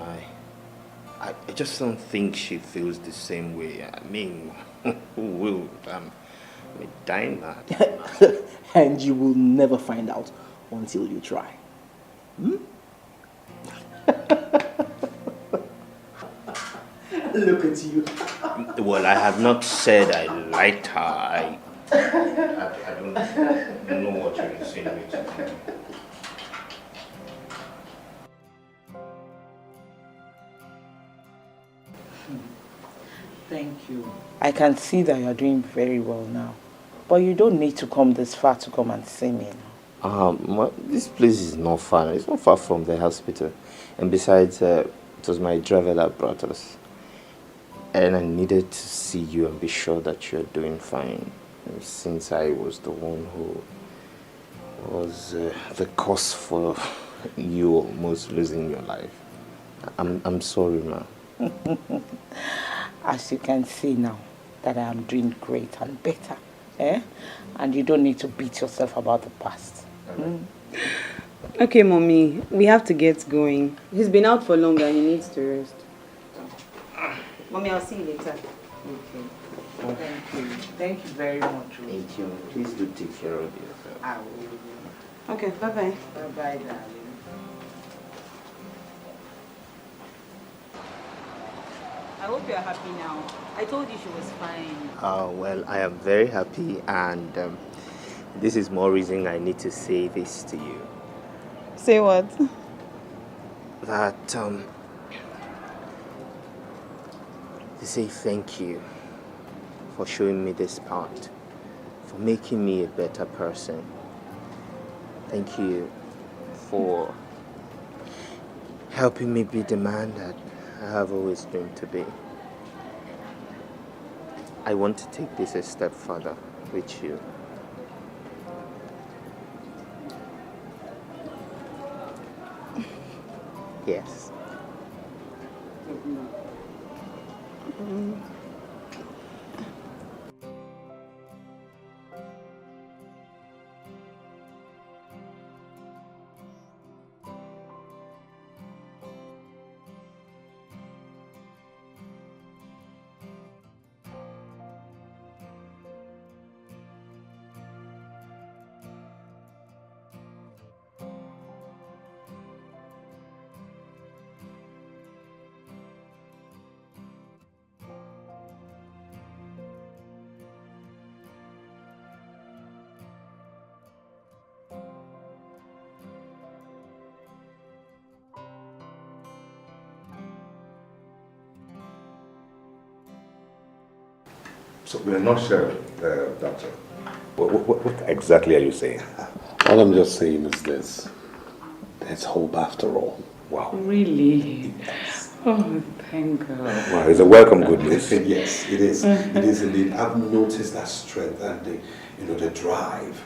I just don't think she feels the same way. I mean, who will? I'm dying mad. And you will never find out until you try. Look at you. Well, I have not said I liked her. I don't know what you're insinuating. Thank you. I can see that you're doing very well now. But you don't need to come this far to come and see me now. This place is not far. It's not far from the hospital. And besides, it was my driver that brought us. And I needed to see you and be sure that you're doing fine. Since I was the one who was the cause for you almost losing your life. I'm sorry, ma. As you can see now, that I am doing great and better. And you don't need to beat yourself about the past. Okay, Mommy, we have to get going. He's been out for long and he needs to rest. Mommy, I'll see you later. Okay. Thank you. Thank you very much. Thank you. Please do take care of yourself. I will. Okay, bye-bye. Bye-bye, darling. I hope you're happy now. I told you she was fine. Well, I am very happy, and this is more reason I need to say this to you. Say what? That, to say thank you for showing me this part, for making me a better person. Thank you for helping me be the man that I have always dreamed to be. I want to take this a step further with you. Yes. So we're not sure, Doctor. What exactly are you saying? All I'm just saying is this. There's hope after all. Wow. Really? Oh, thank God. Wow, it's a welcome good news. Yes, it is. It is indeed. I've noticed that strength and the drive.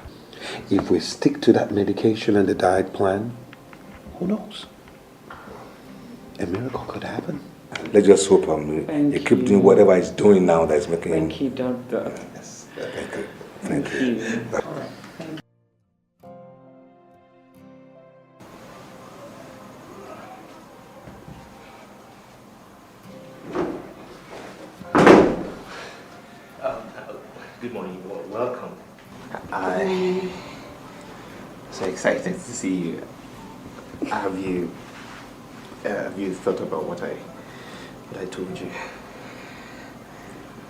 If we stick to that medication and the diet plan, who knows? A miracle could happen. Let's just hope you keep doing whatever he's doing now that's making him... Thank you, Doctor. Yes, thank you. Thank you. All right. Thank you. Good morning. Welcome. I'm so excited to see you. Have you thought about what I told you?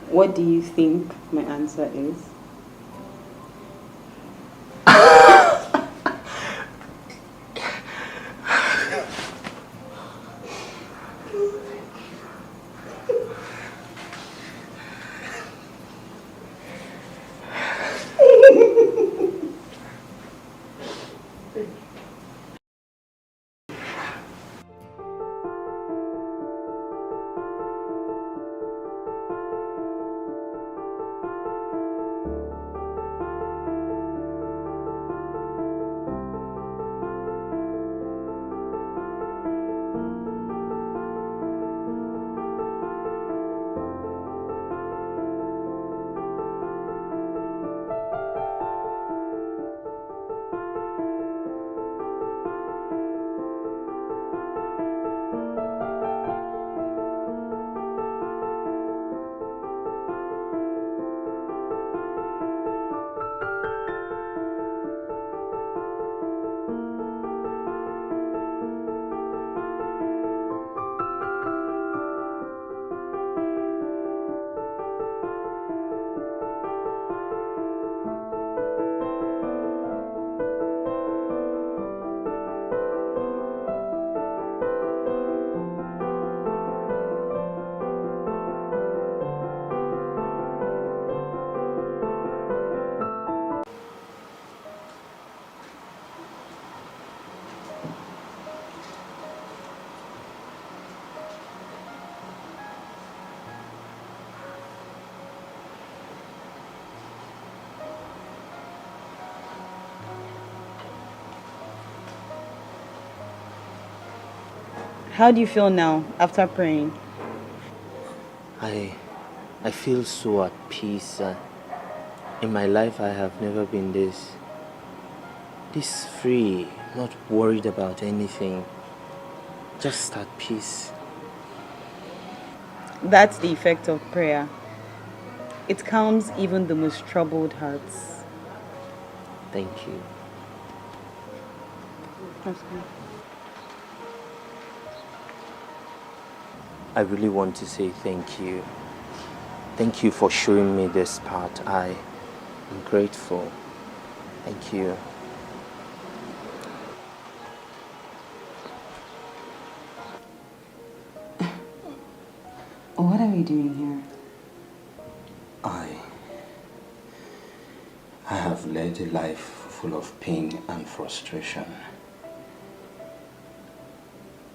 What do you think my answer is? How do you feel now after praying? I feel so at peace. In my life, I have never been this free, not worried about anything, just at peace. That's the effect of prayer. It calms even the most troubled hearts. Thank you. That's good. I really want to say thank you. Thank you for showing me this part. I am grateful. Thank you. What are we doing here? I have led a life full of pain and frustration.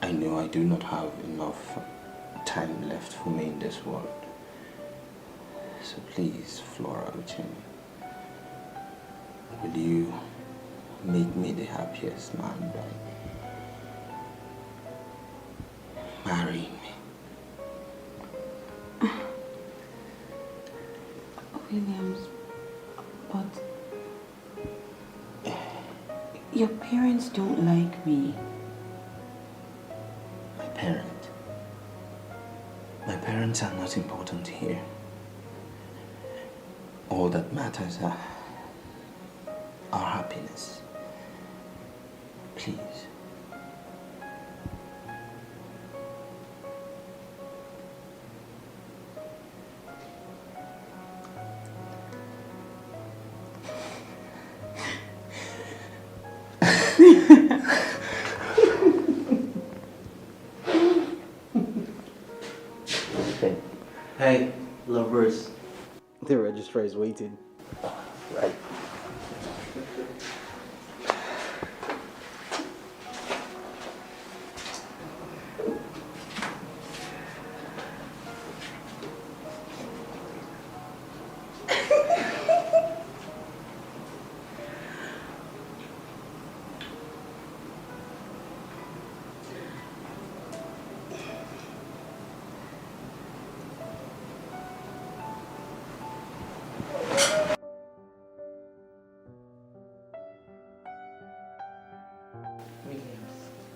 I know I do not have enough time left for me in this world. So please, Flora Uchemba, will you make me the happiest man by marrying me? Williams, but your parents don't like me. My parents are not important here. All that matters are our happiness. Please. Hey, lovers. The registrar is waiting. Right.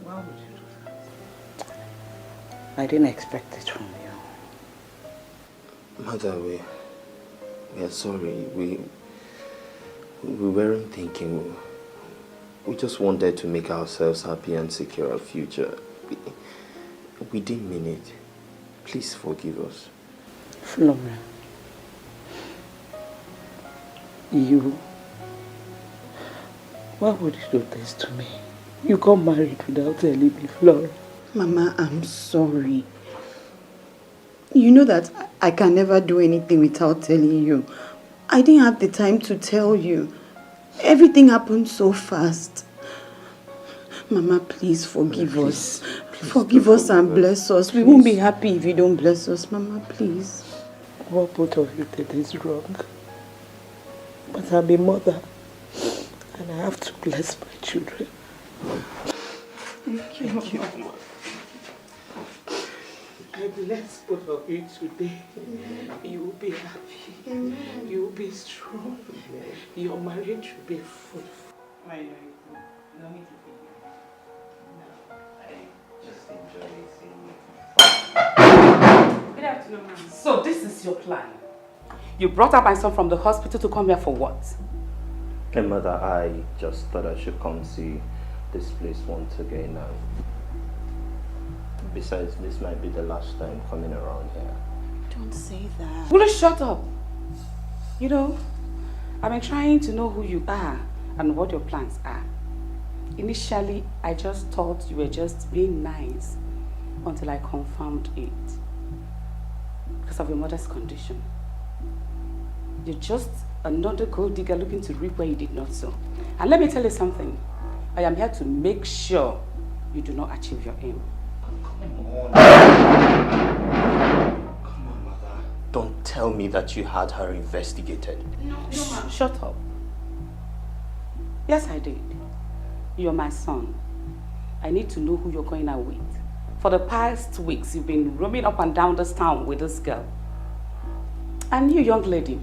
Why would you do that? I didn't expect it from you. Mother, we are sorry. We weren't thinking. We just wanted to make ourselves happy and secure our future. We didn't mean it. Please forgive us. Flora, why would you do this to me? You got married without telling me, Flora. Mama, I'm sorry. You know that I can never do anything without telling you. I didn't have the time to tell you. Everything happened so fast. Mama, please forgive us. Forgive us and bless us. We won't be happy if you don't bless us. Mama, please. What both of you did is wrong. But I'm a mother. And I have to bless my children. Thank you, Mama. I bless both of you today. You will be happy. You will be strong. Your marriage will be fruitful. No need to be here. No, I just enjoy seeing you. Good afternoon, ma'am. So this is your plan? You brought up my son from the hospital to come here for what? Hey, Mother, I just thought I should come see this place once again now. Besides, this might be the last time coming around here. Don't say that. Will you shut up? You know, I've been trying to know who you are and what your plans are. Initially, I just thought you were just being nice until I confirmed it. Because of your mother's condition. You're just another gold digger looking to reap where you did not sow. And let me tell you something. I am here to make sure you do not achieve your aim. Come on, Mother. Don't tell me that you had her investigated. No, ma'am. Shut up. Yes, I did. You're my son. I need to know who you're going out with. For the past weeks, you've been roaming up and down this town with this girl. And you, young lady,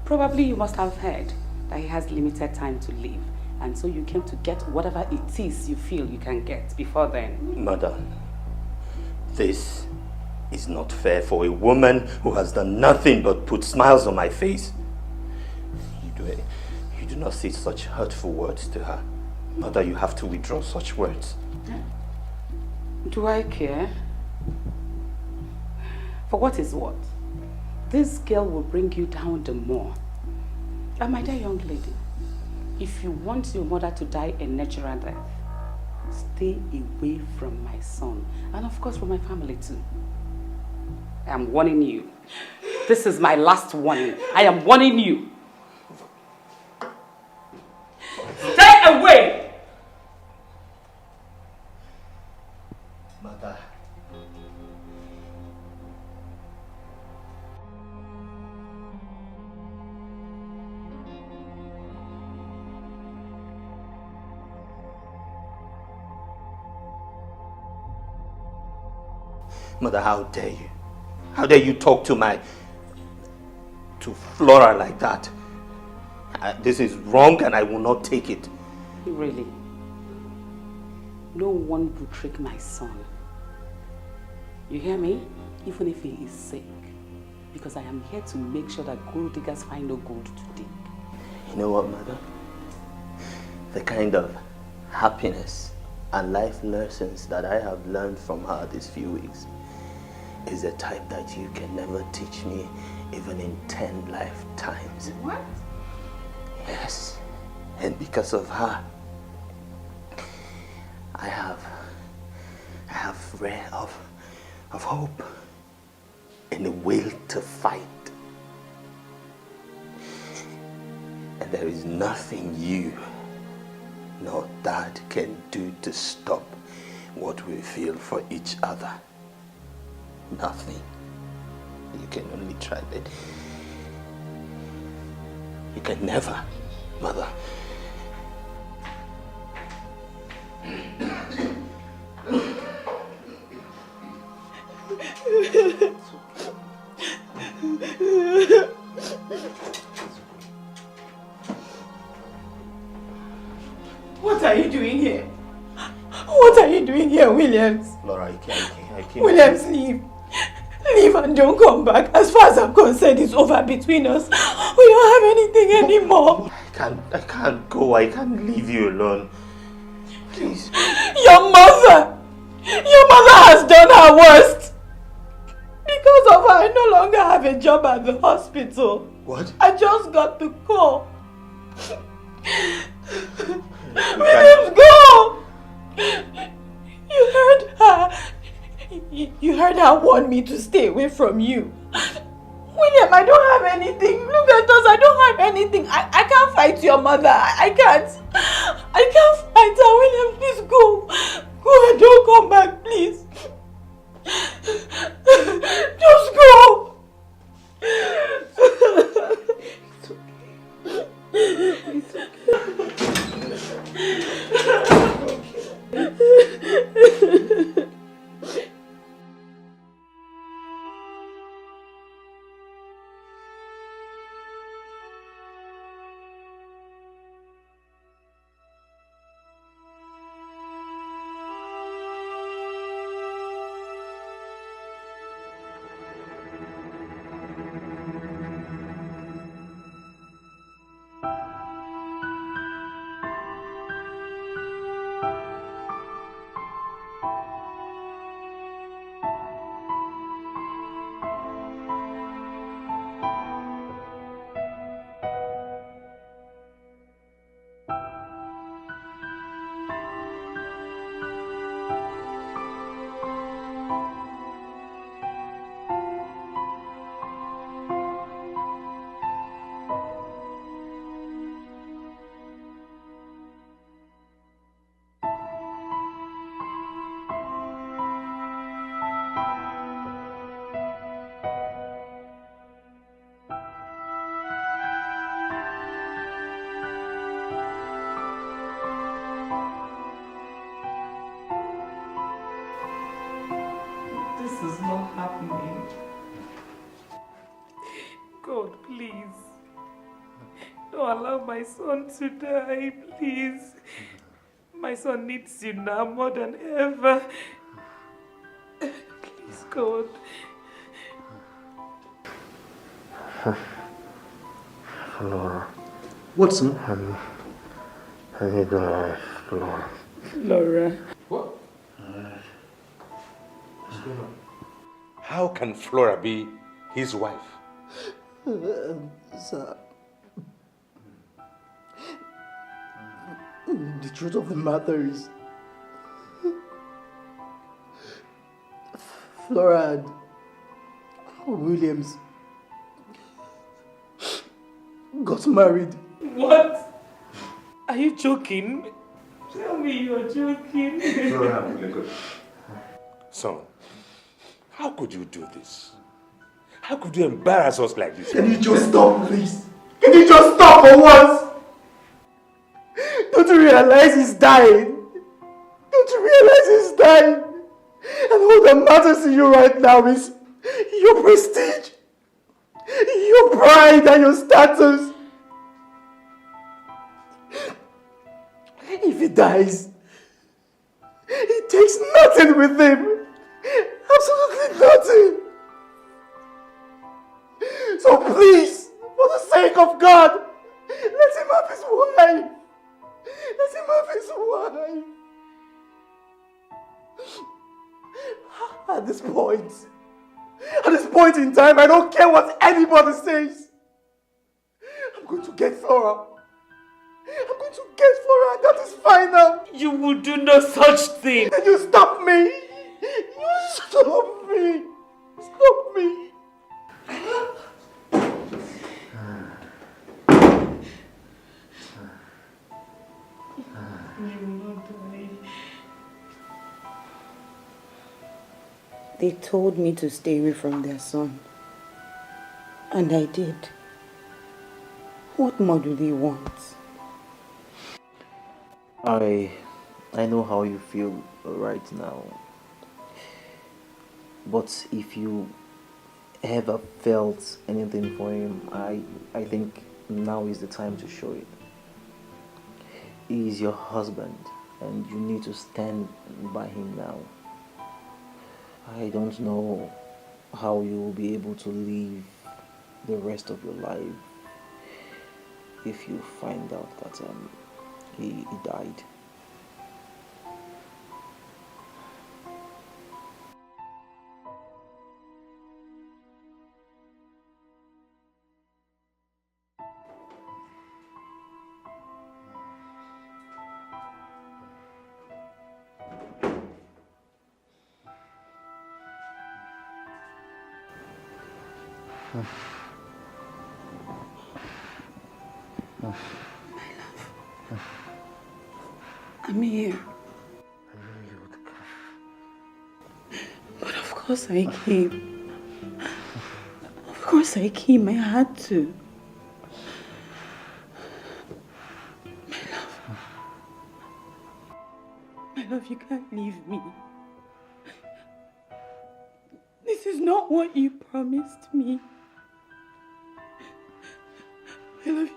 probably you must have heard that he has limited time to live. And so you came to get whatever it is you feel you can get before then. Mother, this is not fair for a woman who has done nothing but put smiles on my face. You do not say such hurtful words to her. Mother, you have to withdraw such words. Do I care? For what is what? This girl will bring you down the more. And my dear young lady, if you want your mother to die a natural death, stay away from my son. And of course from my family too. I am warning you. This is my last warning. I am warning you. Stay away! Mother. Mother, how dare you? How dare you talk to Flora like that? This is wrong and I will not take it. Really? No one will trick my son. You hear me? Even if he is sick. Because I am here to make sure that gold diggers find no gold to dig. You know what, Mother? The kind of happiness and life lessons that I have learned from her these few weeks is a type that you can never teach me even in 10 lifetimes. What? Yes. And because of her, I have ray of hope and the will to fight. And there is nothing you nor Dad can do to stop what we feel for each other. Nothing. You can only try, but you can never, Mother. What are you doing here? What are you doing here, Williams? Laura, I can't. Williams, leave. Leave and don't come back. As far as I'm concerned, it's over between us. We don't have anything anymore. I can't go. I can't leave you alone. Please. Your mother has done her worst. Because of her, I no longer have a job at the hospital. What? I just got the call. Williams, go! You heard her. You heard her warn me to stay away from you. William, I don't have anything. Look at us, I don't have anything. I can't fight your mother. I can't fight her. William, please go. Go and don't come back, please. Just go. It's okay. It's okay. This is not happening. God, please. Don't allow my son to die, please. My son needs you now more than ever. Please, God. Flora. What's son? I need the life, Flora. Laura. What? What's going on? How can Flora be his wife? Sir, the truth of the matter is, Flora and Williams got married. What? Are you joking? Tell me you're joking. Flora, son, how could you do this? How could you embarrass us like this? Can you just stop, please? Can you just stop for once? Don't you realize he's dying? Don't you realize he's dying? And all that matters to you right now is your prestige, your pride and your status. If he dies, he takes nothing with him. Absolutely nothing. So please, for the sake of God, let him have his wife. Let him have his wife. At this point in time, I don't care what anybody says. I'm going to get Flora. I'm going to get Flora, and that is final. You will do no such thing. Then you stop me. You stop me. Stop me. They told me to stay away from their son. And I did. What more do they want? I know how you feel right now. But if you ever felt anything for him, I think now is the time to show it. He is your husband and you need to stand by him now. I don't know how you will be able to live the rest of your life if you find out that he died. I'm here. But of course I came. Of course I came. I had to. My love, you can't leave me. This is not what you promised me. My love,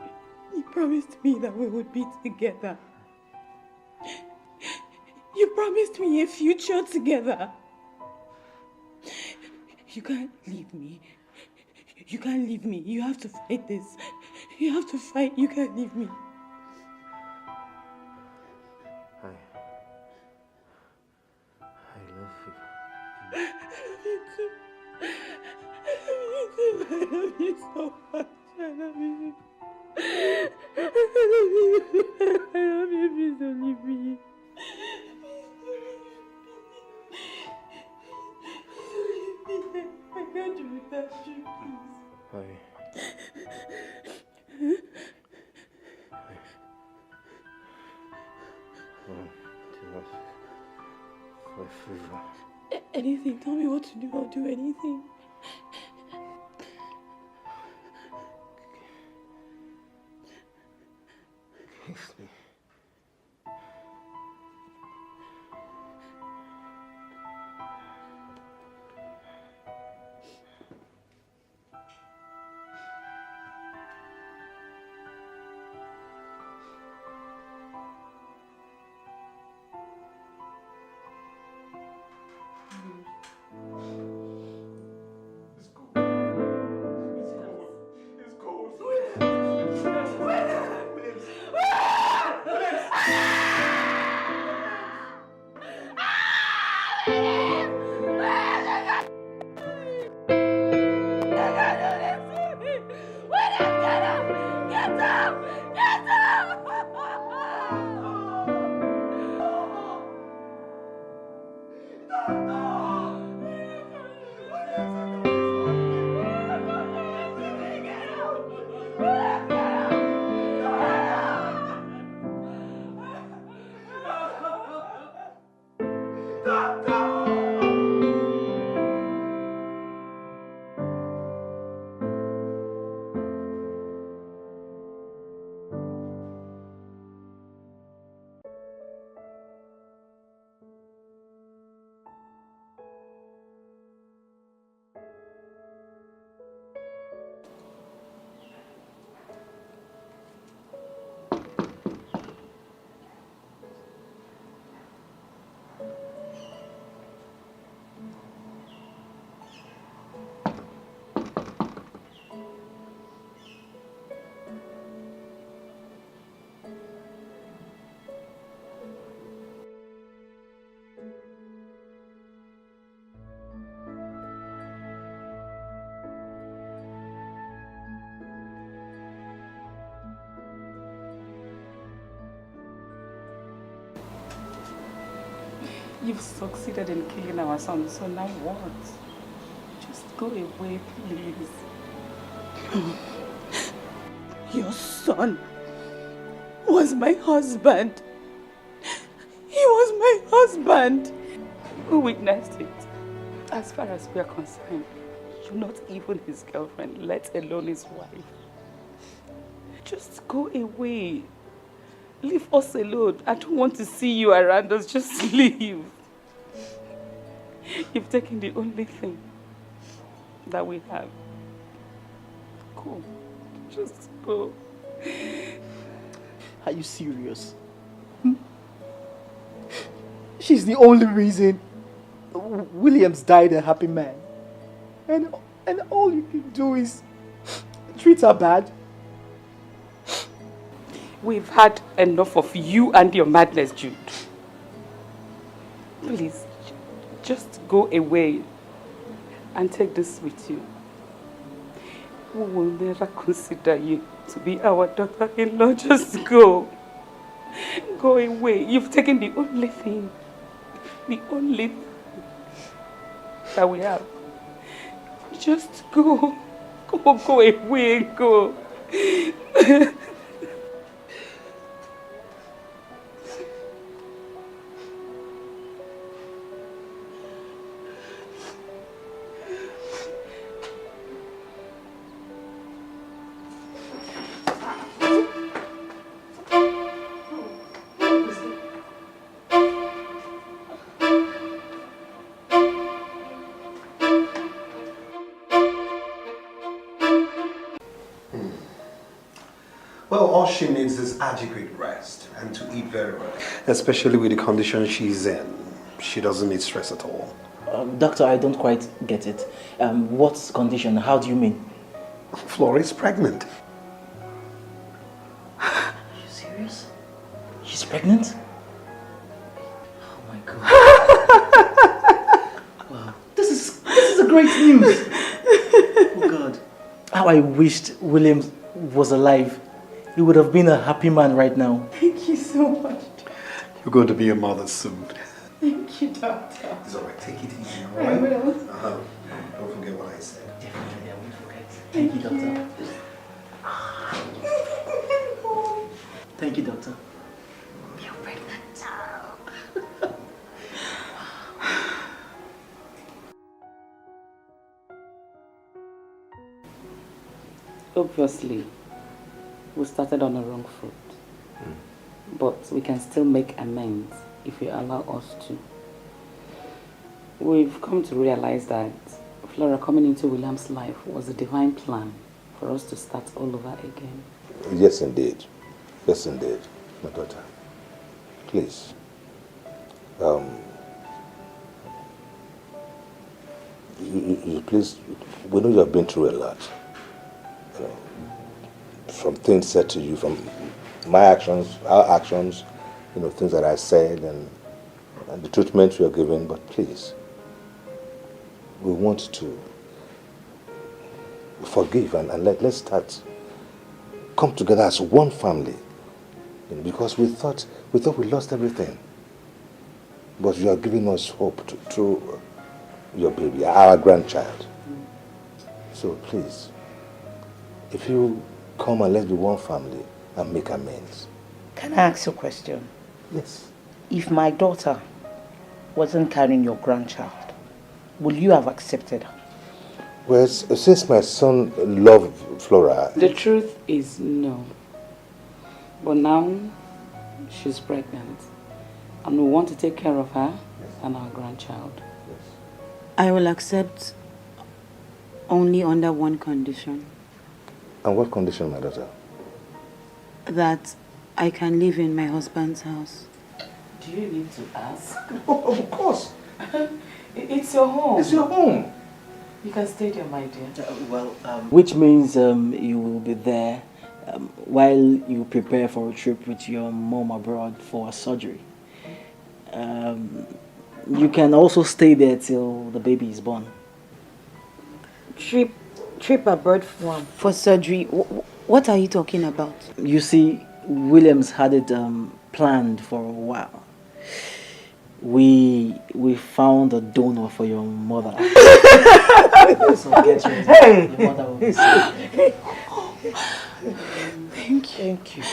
you promised me that we would be together. You promised me a future together. You can't leave me. You can't leave me. You have to fight this. You have to fight. You can't leave me. I love you. I love you so much. I love you. I love you. Please don't leave me. I can't do without you, please. Anything, tell me what to do, I'll do anything. Kiss me. You've succeeded in killing our son, so now what? Just go away, please. Your son was my husband. He was my husband. Who witnessed it? As far as we are concerned, you're not even his girlfriend, let alone his wife. Just go away. Leave us alone. I don't want to see you around us. Just leave. You've taken the only thing that we have. Go. Just go. Are you serious? She's the only reason Williams died a happy man. And all you can do is treat her bad. We've had enough of you and your madness, Jude. Please, just go away and take this with you. We will never consider you to be our daughter-in-law. Just go. Go away. You've taken the only thing that we have. Just go. Go away, go. Well, all she needs is adequate rest and to eat very well. Especially with the condition she's in. She doesn't need stress at all. Doctor, I don't quite get it. What condition? How do you mean? Flora is pregnant. Are you serious? She's pregnant? Oh my god. Wow. This is a great news. Oh god. How I wished William was alive. He would have been a happy man right now. Thank you so much. You're going to be a mother soon. Thank you, doctor. It's alright, take it easy, I alright? will. Don't forget what I said. Definitely, I won't forget. Thank you, doctor. Thank you, doctor. You're pregnant. Obviously, we started on the wrong foot. But we can still make amends if you allow us to. We've come to realize that Flora coming into William's life was a divine plan for us to start all over again. Yes, indeed. Yes, indeed, my daughter. Please. Please, we know you have been through a lot. You know, from things said to you, from my actions, our actions, you know, things that I said and the treatment you are given, but please, we want to forgive and let's start, come together as one family, you know, because we thought we lost everything, but you are giving us hope to your baby, our grandchild. So please, if you come and let's be one family and make amends. Can I ask you a question? Yes. If my daughter wasn't carrying your grandchild, will you have accepted her? Well, since my son loved Flora... The truth is no. But now she's pregnant. And we want to take care of her and our grandchild. I will accept only under one condition. And what condition, my daughter? That I can live in my husband's house. Do you need to ask? Oh, of course. It's your home. It's your home. You can stay there, my dear. Which means you will be there while you prepare for a trip with your mom abroad for a surgery. You can also stay there till the baby is born. Trip abroad for surgery? What are you talking about? You see, Williams had it planned for a while. We found a donor for your mother. So get ready. Hey! Your mother will be safe. Thank you. Thank you.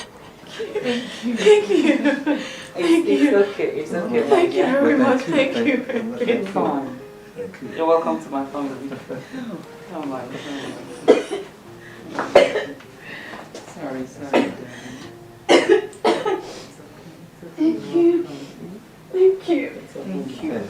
Thank you. Thank you. It's okay. It's okay. Thank you very much. Thank you. Come on. You're welcome to my family. Come on. Sorry. Thank you. Thank you. Thank you.